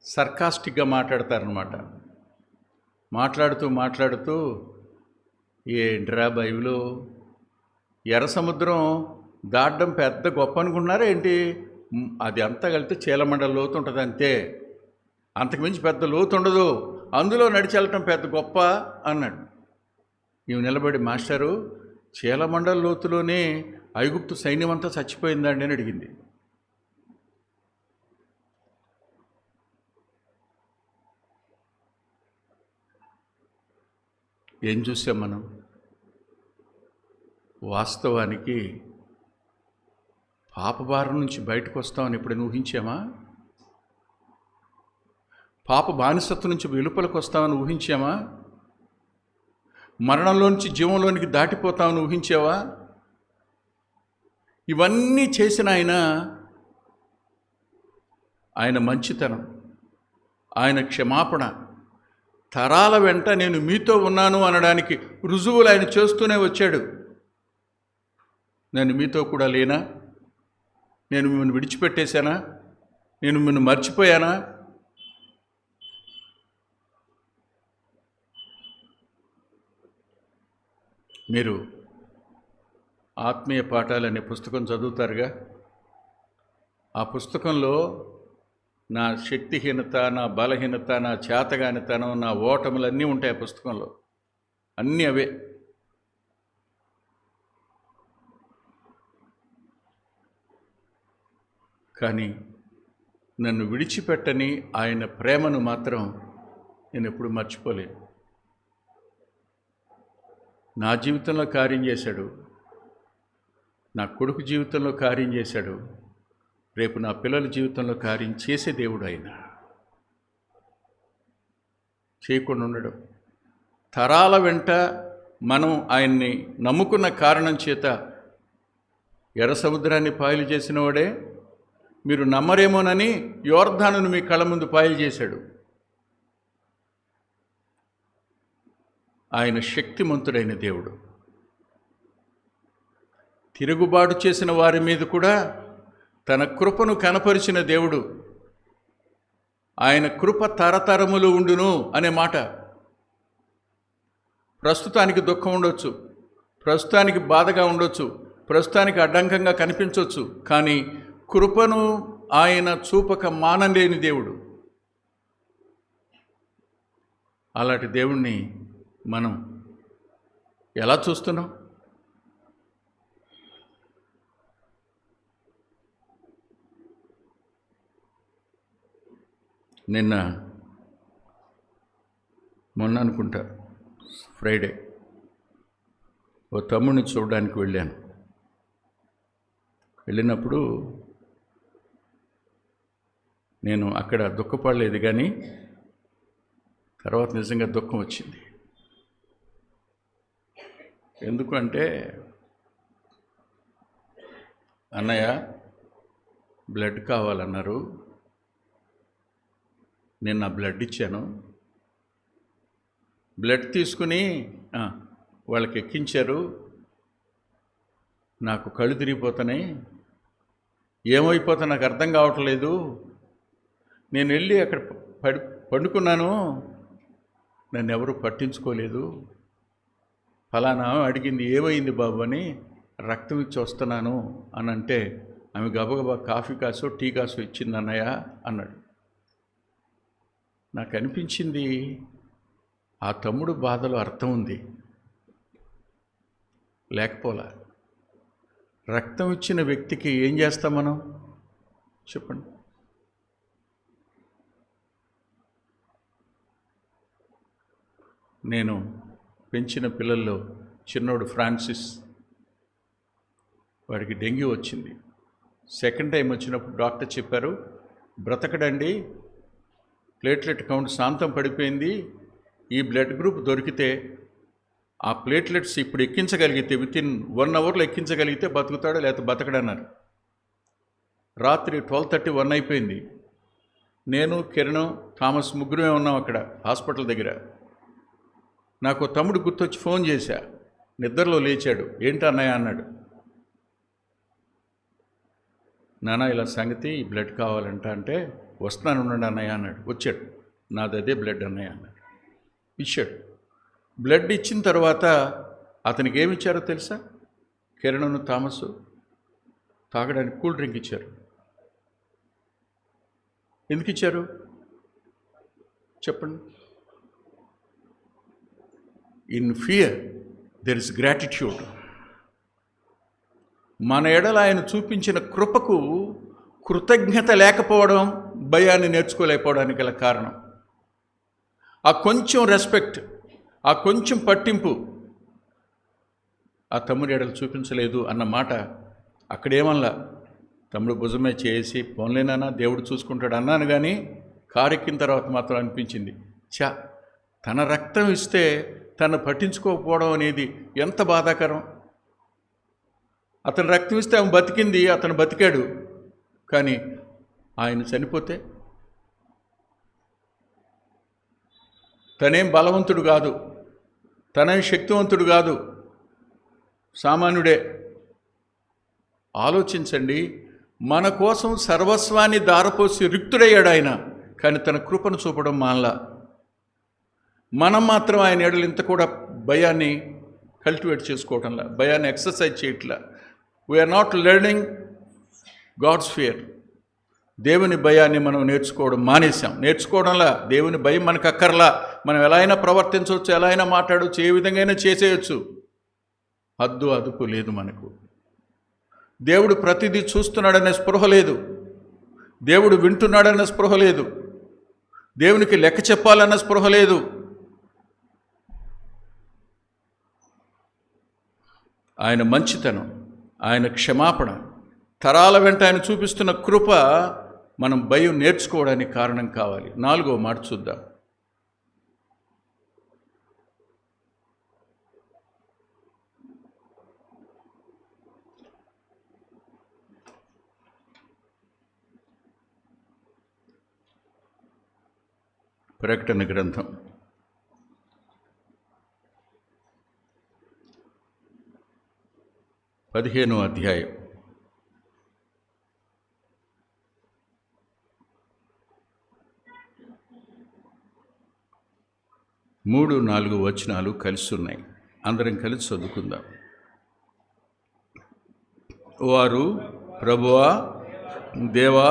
సర్కాస్టిక్గా మాట్లాడతారనమాట. మాట్లాడుతూ ఏంట్రా బైబిలు, ఎర్ర సముద్రం దాటడం పెద్ద గొప్ప అనుకుంటున్నారా ఏంటి? అది అంతా కలిపితే చీలమండల లోతు ఉంటుంది అంతే, అంతకుమించి పెద్ద లోతు ఉండదు, అందులో నడిచి వెళ్ళటం పెద్ద గొప్ప అన్నాడు. ఇవి నిలబడి, మాస్టరు చీలమండల లోతులోనే ఐగుప్తు సైన్యం అంతా చచ్చిపోయిందండి అని అడిగింది. ఏం చూసాం మనం? వాస్తవానికి పాపభారం నుంచి బయటకు వస్తామని ఎప్పుడైనా ఊహించామా? పాప బానిసత్వం నుంచి వెలుపలకు వస్తామని ఊహించామా? మరణంలోంచి జీవంలోనికి దాటిపోతామని ఊహించావా? ఇవన్నీ చేసిన ఆయన మంచితనం, ఆయన క్షమాపణ, తరాల వెంట నేను మీతో ఉన్నాను అనడానికి రుజువులు ఆయన చేస్తూనే వచ్చాడు. నేను మీతో కూడా లేనా? నేను మిమ్మల్ని విడిచిపెట్టేశానా? నేను మిమ్మల్ని మర్చిపోయానా? మీరు ఆత్మీయ పాఠాలు అనే పుస్తకం చదువుతారుగా. ఆ పుస్తకంలో నా శక్తిహీనత, నా బలహీనత, నా చేతగానితనం, నా ఓటములన్నీ ఉంటాయి ఆ పుస్తకంలో. అన్నీ అవే. కానీ నన్ను విడిచిపెట్టని ఆయన ప్రేమను మాత్రం నేను ఎప్పుడు మర్చిపోలేను. నా జీవితంలో కార్యం చేశాడు, నా కొడుకు జీవితంలో కార్యం చేశాడు, రేపు నా పిల్లల జీవితంలో కార్యం చేసే దేవుడు ఆయన. చేయకుండా ఉండడం. తరాల వెంట మనం ఆయన్ని నమ్ముకున్న కారణం చేత ఎర్ర సముద్రాన్ని పాయలు చేసిన వాడే మీరు నమ్మరేమోనని యోర్దానును మీ కళ్ళ ముందు పాయలు చేశాడు. ఆయన శక్తిమంతుడైన దేవుడు. తిరుగుబాటు చేసిన వారి మీద కూడా తన కృపను కనపరిచిన దేవుడు. ఆయన కృప తరతరములు ఉండును అనే మాట. ప్రస్తుతానికి దుఃఖం ఉండొచ్చు, ప్రస్తుతానికి బాధగా ఉండొచ్చు, ప్రస్తుతానికి అడ్డంకంగా కనిపించవచ్చు, కానీ కృపను ఆయన చూపక మానలేని దేవుడు. అలాంటి దేవుణ్ణి మనం ఎలా చూస్తున్నాం? మొన్న అనుకుంటా ఫ్రైడే ఓ తమ్ముడిని చూడడానికి వెళ్ళినప్పుడు నేను అక్కడ దుఃఖపడలేదు, కానీ తర్వాత నిజంగా దుఃఖం వచ్చింది. ఎందుకంటే అన్నయ్య బ్లడ్ కావాలన్నారు, నేను నా బ్లడ్ ఇచ్చాను, బ్లడ్ తీసుకుని వాళ్ళకి ఎక్కించారు, నాకు కళ్ళు తిరిగిపోతున్నాయి, ఏమైపోతా నాకు అర్థం కావట్లేదు, నేను వెళ్ళి అక్కడ పండుకున్నాను, నన్ను ఎవరు పట్టించుకోలేదు, ఫలానా అడిగింది ఏమైంది బాబు అని రక్తం ఇచ్చి వస్తున్నాను అని అంటే ఆమె గబగబా కాఫీ కాసో టీ కాసో ఇచ్చింది అన్నయ్య అన్నాడు. నాకు అనిపించింది ఆ తమ్ముడు బాధలో అర్థం ఉంది, లేకపోలా. రక్తం ఇచ్చిన వ్యక్తికి ఏం చేస్తాం మనం చెప్పండి? నేను పెంచిన పిల్లల్లో చిన్నోడు ఫ్రాన్సిస్, వాడికి డెంగ్యూ వచ్చింది. సెకండ్ టైం వచ్చినప్పుడు డాక్టర్ చెప్పారు, బ్రతకడండి, ప్లేట్లెట్ కౌంట్ శాంతం పడిపోయింది, ఈ బ్లడ్ గ్రూప్ దొరికితే ఆ ప్లేట్లెట్స్ ఇప్పుడు ఎక్కించగలిగితే వితిన్ 1 అవర్లో ఎక్కించగలిగితే బతుకుతాడో లేకపోతే బతకడన్నారు. రాత్రి 12:30 1 అయిపోయింది. నేను, కిరణ్, థామస్ ముగ్గురమే ఉన్నాం అక్కడ హాస్పిటల్ దగ్గర. నాకు తమ్ముడు గుర్తొచ్చి ఫోన్ చేశా, నిద్రలో లేచాడు. ఏంటి అన్నయ్య అన్నాడు. నాన్న ఇలా సంగతి, ఈ బ్లడ్ కావాలంట అంటే వస్తున్నాను ఉండండి అన్నయ్య అన్నాడు. వచ్చాడు, నాది అదే బ్లడ్ అన్నయ్య అన్నాడు. ఇచ్చాడు. బ్లడ్ ఇచ్చిన తర్వాత అతనికి ఏమి ఇచ్చారో తెలుసా? కిరణను థామసు తాగడానికి కూల్ డ్రింక్ ఇచ్చారు. ఎందుకు ఇచ్చారు చెప్పండి? In fear there is gratitude. మన ఎడల ఆయన చూపించిన కృపకు కృతజ్ఞత లేకపోవడం భయాన్ని నేర్చుకోలేకపోవడానికి గల కారణం. ఆ కొంచెం రెస్పెక్ట్, ఆ కొంచెం పట్టింపు ఆ తమ్ముడి ఎడలు చూపించలేదు అన్న మాట అక్కడేమల్లా. తమ్ముడు భుజమే చేసి పోన్లేనా దేవుడు చూసుకుంటాడు అన్నాను, కానీ కారెక్కిన తర్వాత మాత్రం అనిపించింది, తన రక్తం ఇస్తే తను పట్టించుకోకపోవడం అనేది ఎంత బాధాకరం. అతను రక్తం ఇస్తే ఆమె బతికింది, అతను బతికాడు, కానీ ఆయన చనిపోతే తనేం బలవంతుడు కాదు, తనేం శక్తివంతుడు కాదు, సామాన్యుడే. ఆలోచించండి, మన కోసం సర్వస్వాన్ని దారపోసి రిక్తుడయ్యాడు ఆయన, కానీ తన కృపను చూపడం మానలా. మనం మాత్రం ఆయన ఎడలు ఇంత కూడా భయాన్ని కల్టివేట్ చేసుకోవటంలా, భయాన్ని ఎక్సర్సైజ్ చేయట్లా. We're not learning God's fear. దేవుని భయాన్ని మనం నేర్చుకోవడం మానేసాం. నేర్చుకోవడంలా దేవుని భయం మనకు అక్కర్లా. మనం ఎలా అయినా ప్రవర్తించవచ్చు, ఎలా అయినా మాట్లాడవచ్చు, ఏ విధంగా అయినా చేసేయచ్చు. హద్దు అదుపు లేదు మనకు. దేవుడు ప్రతిదీ చూస్తున్నాడనే స్పృహ లేదు, దేవుడు వింటున్నాడన్న స్పృహ లేదు, దేవునికి లెక్క చెప్పాలన్న స్పృహ లేదు. ఆయన మంచితనం, ఆయన క్షమాపణ, తరాల వెంట ఆయన చూపిస్తున్న కృప మనం భయం నేర్చుకోవడానికి కారణం కావాలి. 4వ మాట చూద్దాం. ప్రకటన గ్రంథం 15వ అధ్యాయం 3-4 వచనాలు కలిసి ఉన్నాయి. అందరం కలిసి చదువుకుందాం. వారు, ప్రభువా, దేవా,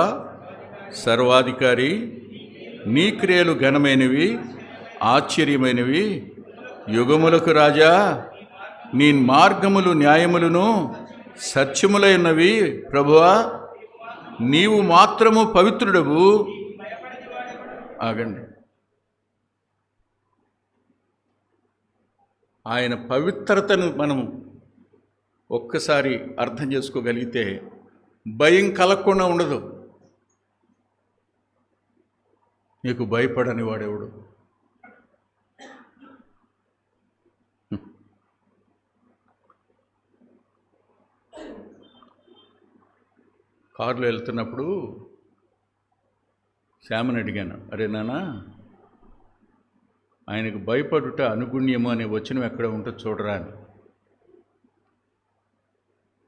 సర్వాధికారి, నీ క్రియలు ఘనమైనవి, ఆశ్చర్యమైనవి, యుగములకు రాజా, నీ మార్గములు న్యాయములను సత్యములైనవి. ప్రభువా, నీవు మాత్రము పవిత్రుడవు. ఆగండి. ఆయన పవిత్రతను మనం ఒక్కసారి అర్థం చేసుకోగలిగితే భయం కలగకుండా ఉండదు. నీకు భయపడని వాడెవడు? కారులో వెళ్తున్నప్పుడు శ్యామని అడిగాను, అరే నాన్న, ఆయనకు భయపడుట అనుగుణ్యము అనే వచనం ఎక్కడ ఉంటుందో చూడరా అని.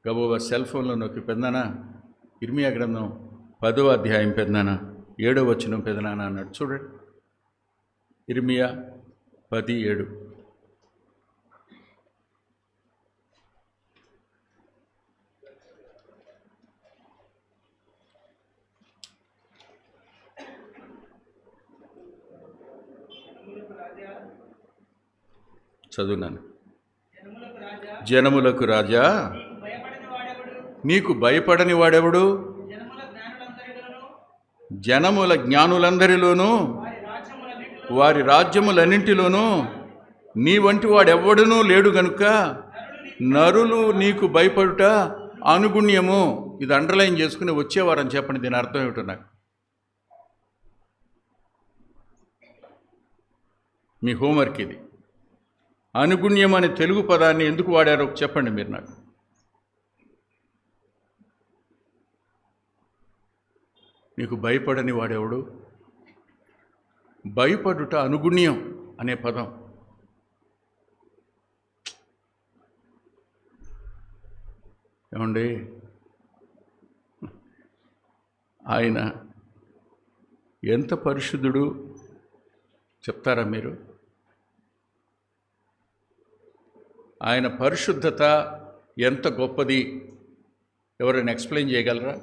గబోబా సెల్ ఫోన్లో నొక్కి, పెద్దనా ఇర్మియా గ్రంథం 10వ అధ్యాయం పెద్దనా 7వ వచనం పెద్దనా అన్నాడు. చూడండి, ఇర్మియా 10:7. చదువున్నాను. జనములకు రాజా, నీకు భయపడని వాడెవడు? జనముల జ్ఞానులందరిలోనూ వారి రాజ్యములన్నింటిలోనూ నీ వంటి వాడెవ్వడునూ లేడు గనుక నరులు నీకు భయపడుట అనుగుణ్యము. ఇది అండర్లైన్ చేసుకుని వచ్చేవారని చెప్పండి. దీని అర్థం ఏమిటో నాకు మీ హోంవర్క్ ఇది. అనుగుణ్యం అనే తెలుగు పదాన్ని ఎందుకు వాడారో చెప్పండి మీరు నాకు. నీకు భయపడని వాడెవడు? భయపడుట అనుగుణ్యం అనే పదం. ఏమండి, ఆయన ఎంత పరిశుద్ధుడు చెప్తారా మీరు? ఆయన పరిశుద్ధత ఎంత గొప్పది ఎవరైనా ఎక్స్ప్లెయిన్ చేయగలరా?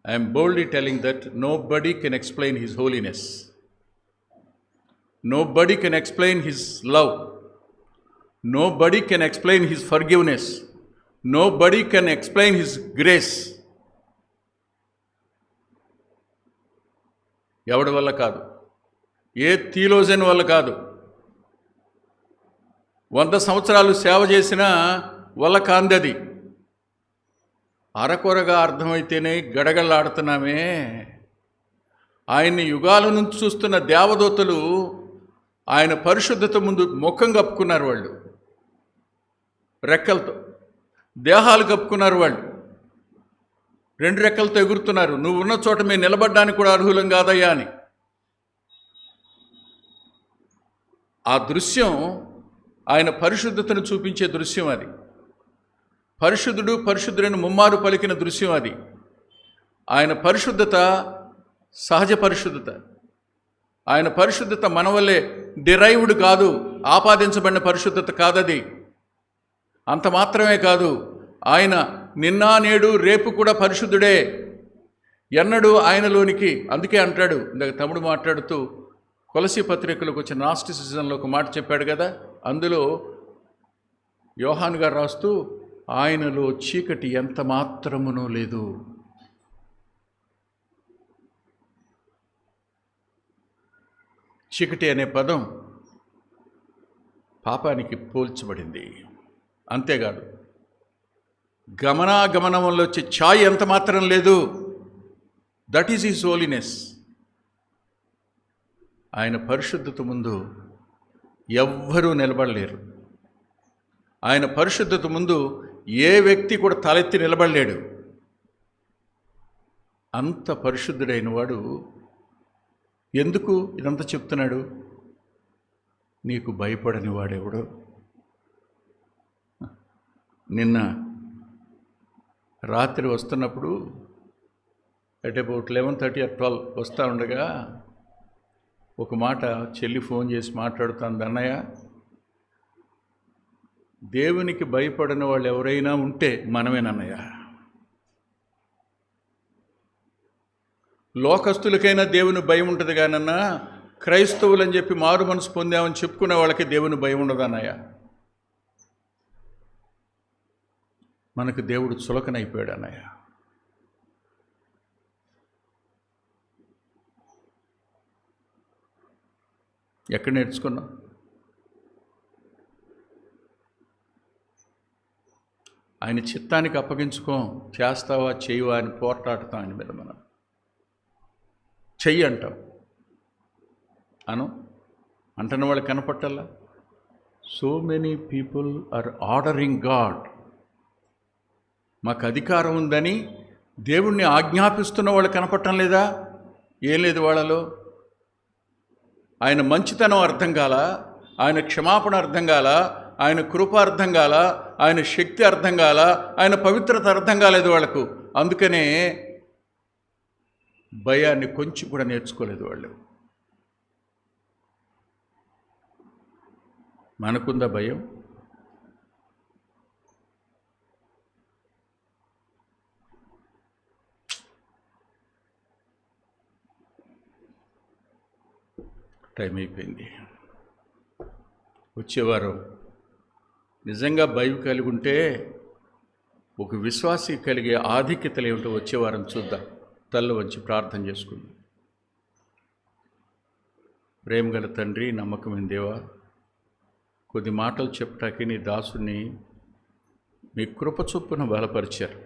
I am boldly telling that nobody can explain his holiness. Nobody can explain his love. Nobody can explain his forgiveness. Nobody can explain his grace. ఎవడి వల్ల కాదు, ఏ థియోలోజియన్ వల్ల కాదు, 100 సంవత్సరాలు సేవ చేసినా వల్ల కాందది. అరకొరగా అర్థమైతేనే గడగడలాడుతున్నామే. ఆయన్ని యుగాల నుంచి చూస్తున్న దేవదూతలు ఆయన పరిశుద్ధత ముందు ముఖం కప్పుకున్నారు. వాళ్ళు రెక్కలతో, దేహాలు కప్పుకున్నారు. వాళ్ళు 2 రెక్కలతో ఎగురుతున్నారు. నువ్వు ఉన్న చోట మేము నిలబడ్డానికి కూడా అర్హులం కాదయ్యా అని. ఆ దృశ్యం ఆయన పరిశుద్ధతను చూపించే దృశ్యం అది. పరిశుద్ధుడు పరిశుద్ధుడని ముమ్మారు పలికిన దృశ్యం అది. ఆయన పరిశుద్ధత సహజ పరిశుద్ధత. ఆయన పరిశుద్ధత మన వల్లే డిరైవ్డ్ కాదు, ఆపాదించబడిన పరిశుద్ధత కాదది. అంత మాత్రమే కాదు, ఆయన నిన్న నేడు రేపు కూడా పరిశుద్ధుడే. ఎన్నడూ ఆయనలోనికి, అందుకే అంటాడు ఇందాక తమ్ముడు మాట్లాడుతూ కొలసీ పత్రికలకు వచ్చిన నాస్టిసిజంలో ఒక మాట చెప్పాడు కదా, అందులో యోహాను గారు రాస్తూ ఆయనలో చీకటి ఎంత మాత్రమునూ లేదు. చీకటి అనే పదం పాపానికి పోల్చబడింది. అంతేకాదు, గమనాగమనంలో వచ్చే ఛాయ్ ఎంత మాత్రం లేదు. That is his holiness. ఆయన పరిశుద్ధత ముందు ఎవ్వరూ నిలబడలేరు. ఆయన పరిశుద్ధత ముందు ఏ వ్యక్తి కూడా తలెత్తి నిలబడలేడు. అంత పరిశుద్ధుడైన వాడు ఎందుకు ఇదంతా చెప్తున్నాడు? నీకు భయపడని వాడెవడో. నిన్న రాత్రి వస్తున్నప్పుడు అట్ అబౌట్ 11:30 or 12 వస్తూ ఉండగా ఒక మాట చెల్లి ఫోన్ చేసి మాట్లాడుతాను, అన్నయ్య దేవునికి భయపడని వాళ్ళు ఎవరైనా ఉంటే మనమేనన్నయ్య. లోకస్తులకైనా దేవుని భయం ఉంటుంది కానన్నా క్రైస్తవులని చెప్పి మారు మనసు పొందామని చెప్పుకునే వాళ్ళకి దేవుని భయం ఉండదు అన్నయ్య. మనకు దేవుడు చులకనైపోయాడు అన్నయ్య. ఎక్కడ నేర్చుకున్నాం? ఆయన చిత్తానికి అప్పగించుకోం. చేస్తావా చేయవా అని పోరాడుతాం ఆయన మీద. మనం చెయ్యి అంటాం, అంటున్న వాళ్ళు కనపట్టాలా. So many people are ordering God. మాకు అధికారం ఉందని దేవుణ్ణి ఆజ్ఞాపిస్తున్న వాళ్ళు కనపడటం లేదా? ఏం లేదు వాళ్ళలో. ఆయన మంచితనం అర్థం కాల, ఆయన క్షమాపణ అర్థం కాల, ఆయన కృప అర్థం కాల, ఆయన శక్తి అర్థం కాల, ఆయన పవిత్రత అర్థం కాలేదు వాళ్ళకు. అందుకనే భయాన్ని కొంచెం కూడా నేర్చుకోలేదు వాళ్ళు. మనకుందా భయం? టైం అయిపోయింది. వచ్చేవారం నిజంగా భయం కలిగి ఉంటే ఒక విశ్వాసి కలిగే ఆధిక్యతలు ఏమిటో వచ్చేవారం చూద్దాం. తల్ల వంచి ప్రార్థన చేసుకుందాం. ప్రేమగల తండ్రి, నమ్మకమైన దేవా, కొద్ది మాటలు చెప్పటానికి నీ దాసుని మీ కృప చొప్పున బలపరిచారు.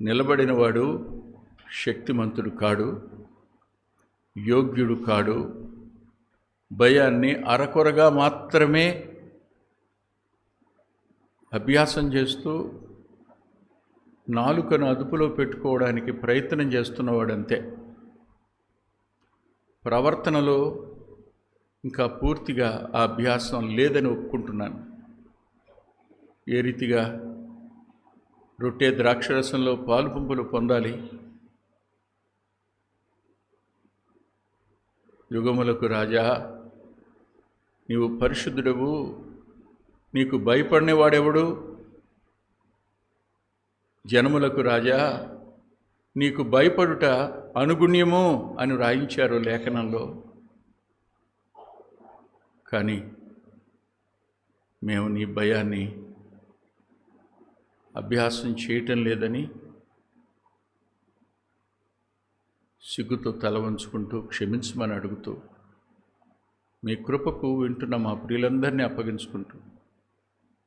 నిలబడినవాడు శక్తిమంతుడు కాడు, యోగ్యుడు కాడు. భయాన్ని అరకొరగా మాత్రమే అభ్యాసం చేస్తూ నాలుకను అదుపులో పెట్టుకోవడానికి ప్రయత్నం చేస్తున్నవాడంతే. ప్రవర్తనలో ఇంకా పూర్తిగా ఆ అభ్యాసం లేదని ఒప్పుకుంటున్నాను. ఏ రీతిగా రొట్టె ద్రాక్షరసంలో పాలు పంపులు పొందాలి, యుగములకు రాజా, నీవు పరిశుద్ధుడవు, నీకు భయపడినవాడెవడు? జనములకు రాజా, నీకు భయపడుట అనుగుణ్యము అని రాయించారు లేఖనంలో. కానీ మేము నీ భయాన్ని అభ్యాసం చేయటం లేదని సిగ్గుతో తల వంచుకుంటూ క్షమించమని అడుగుతూ మీ కృపకు వింటున్న మా ప్రియులందరినీ అప్పగించుకుంటూ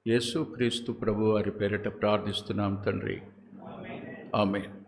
యేసు క్రీస్తు ప్రభు వారి పేరిట ప్రార్థిస్తున్నాం తండ్రి. ఆమేన్.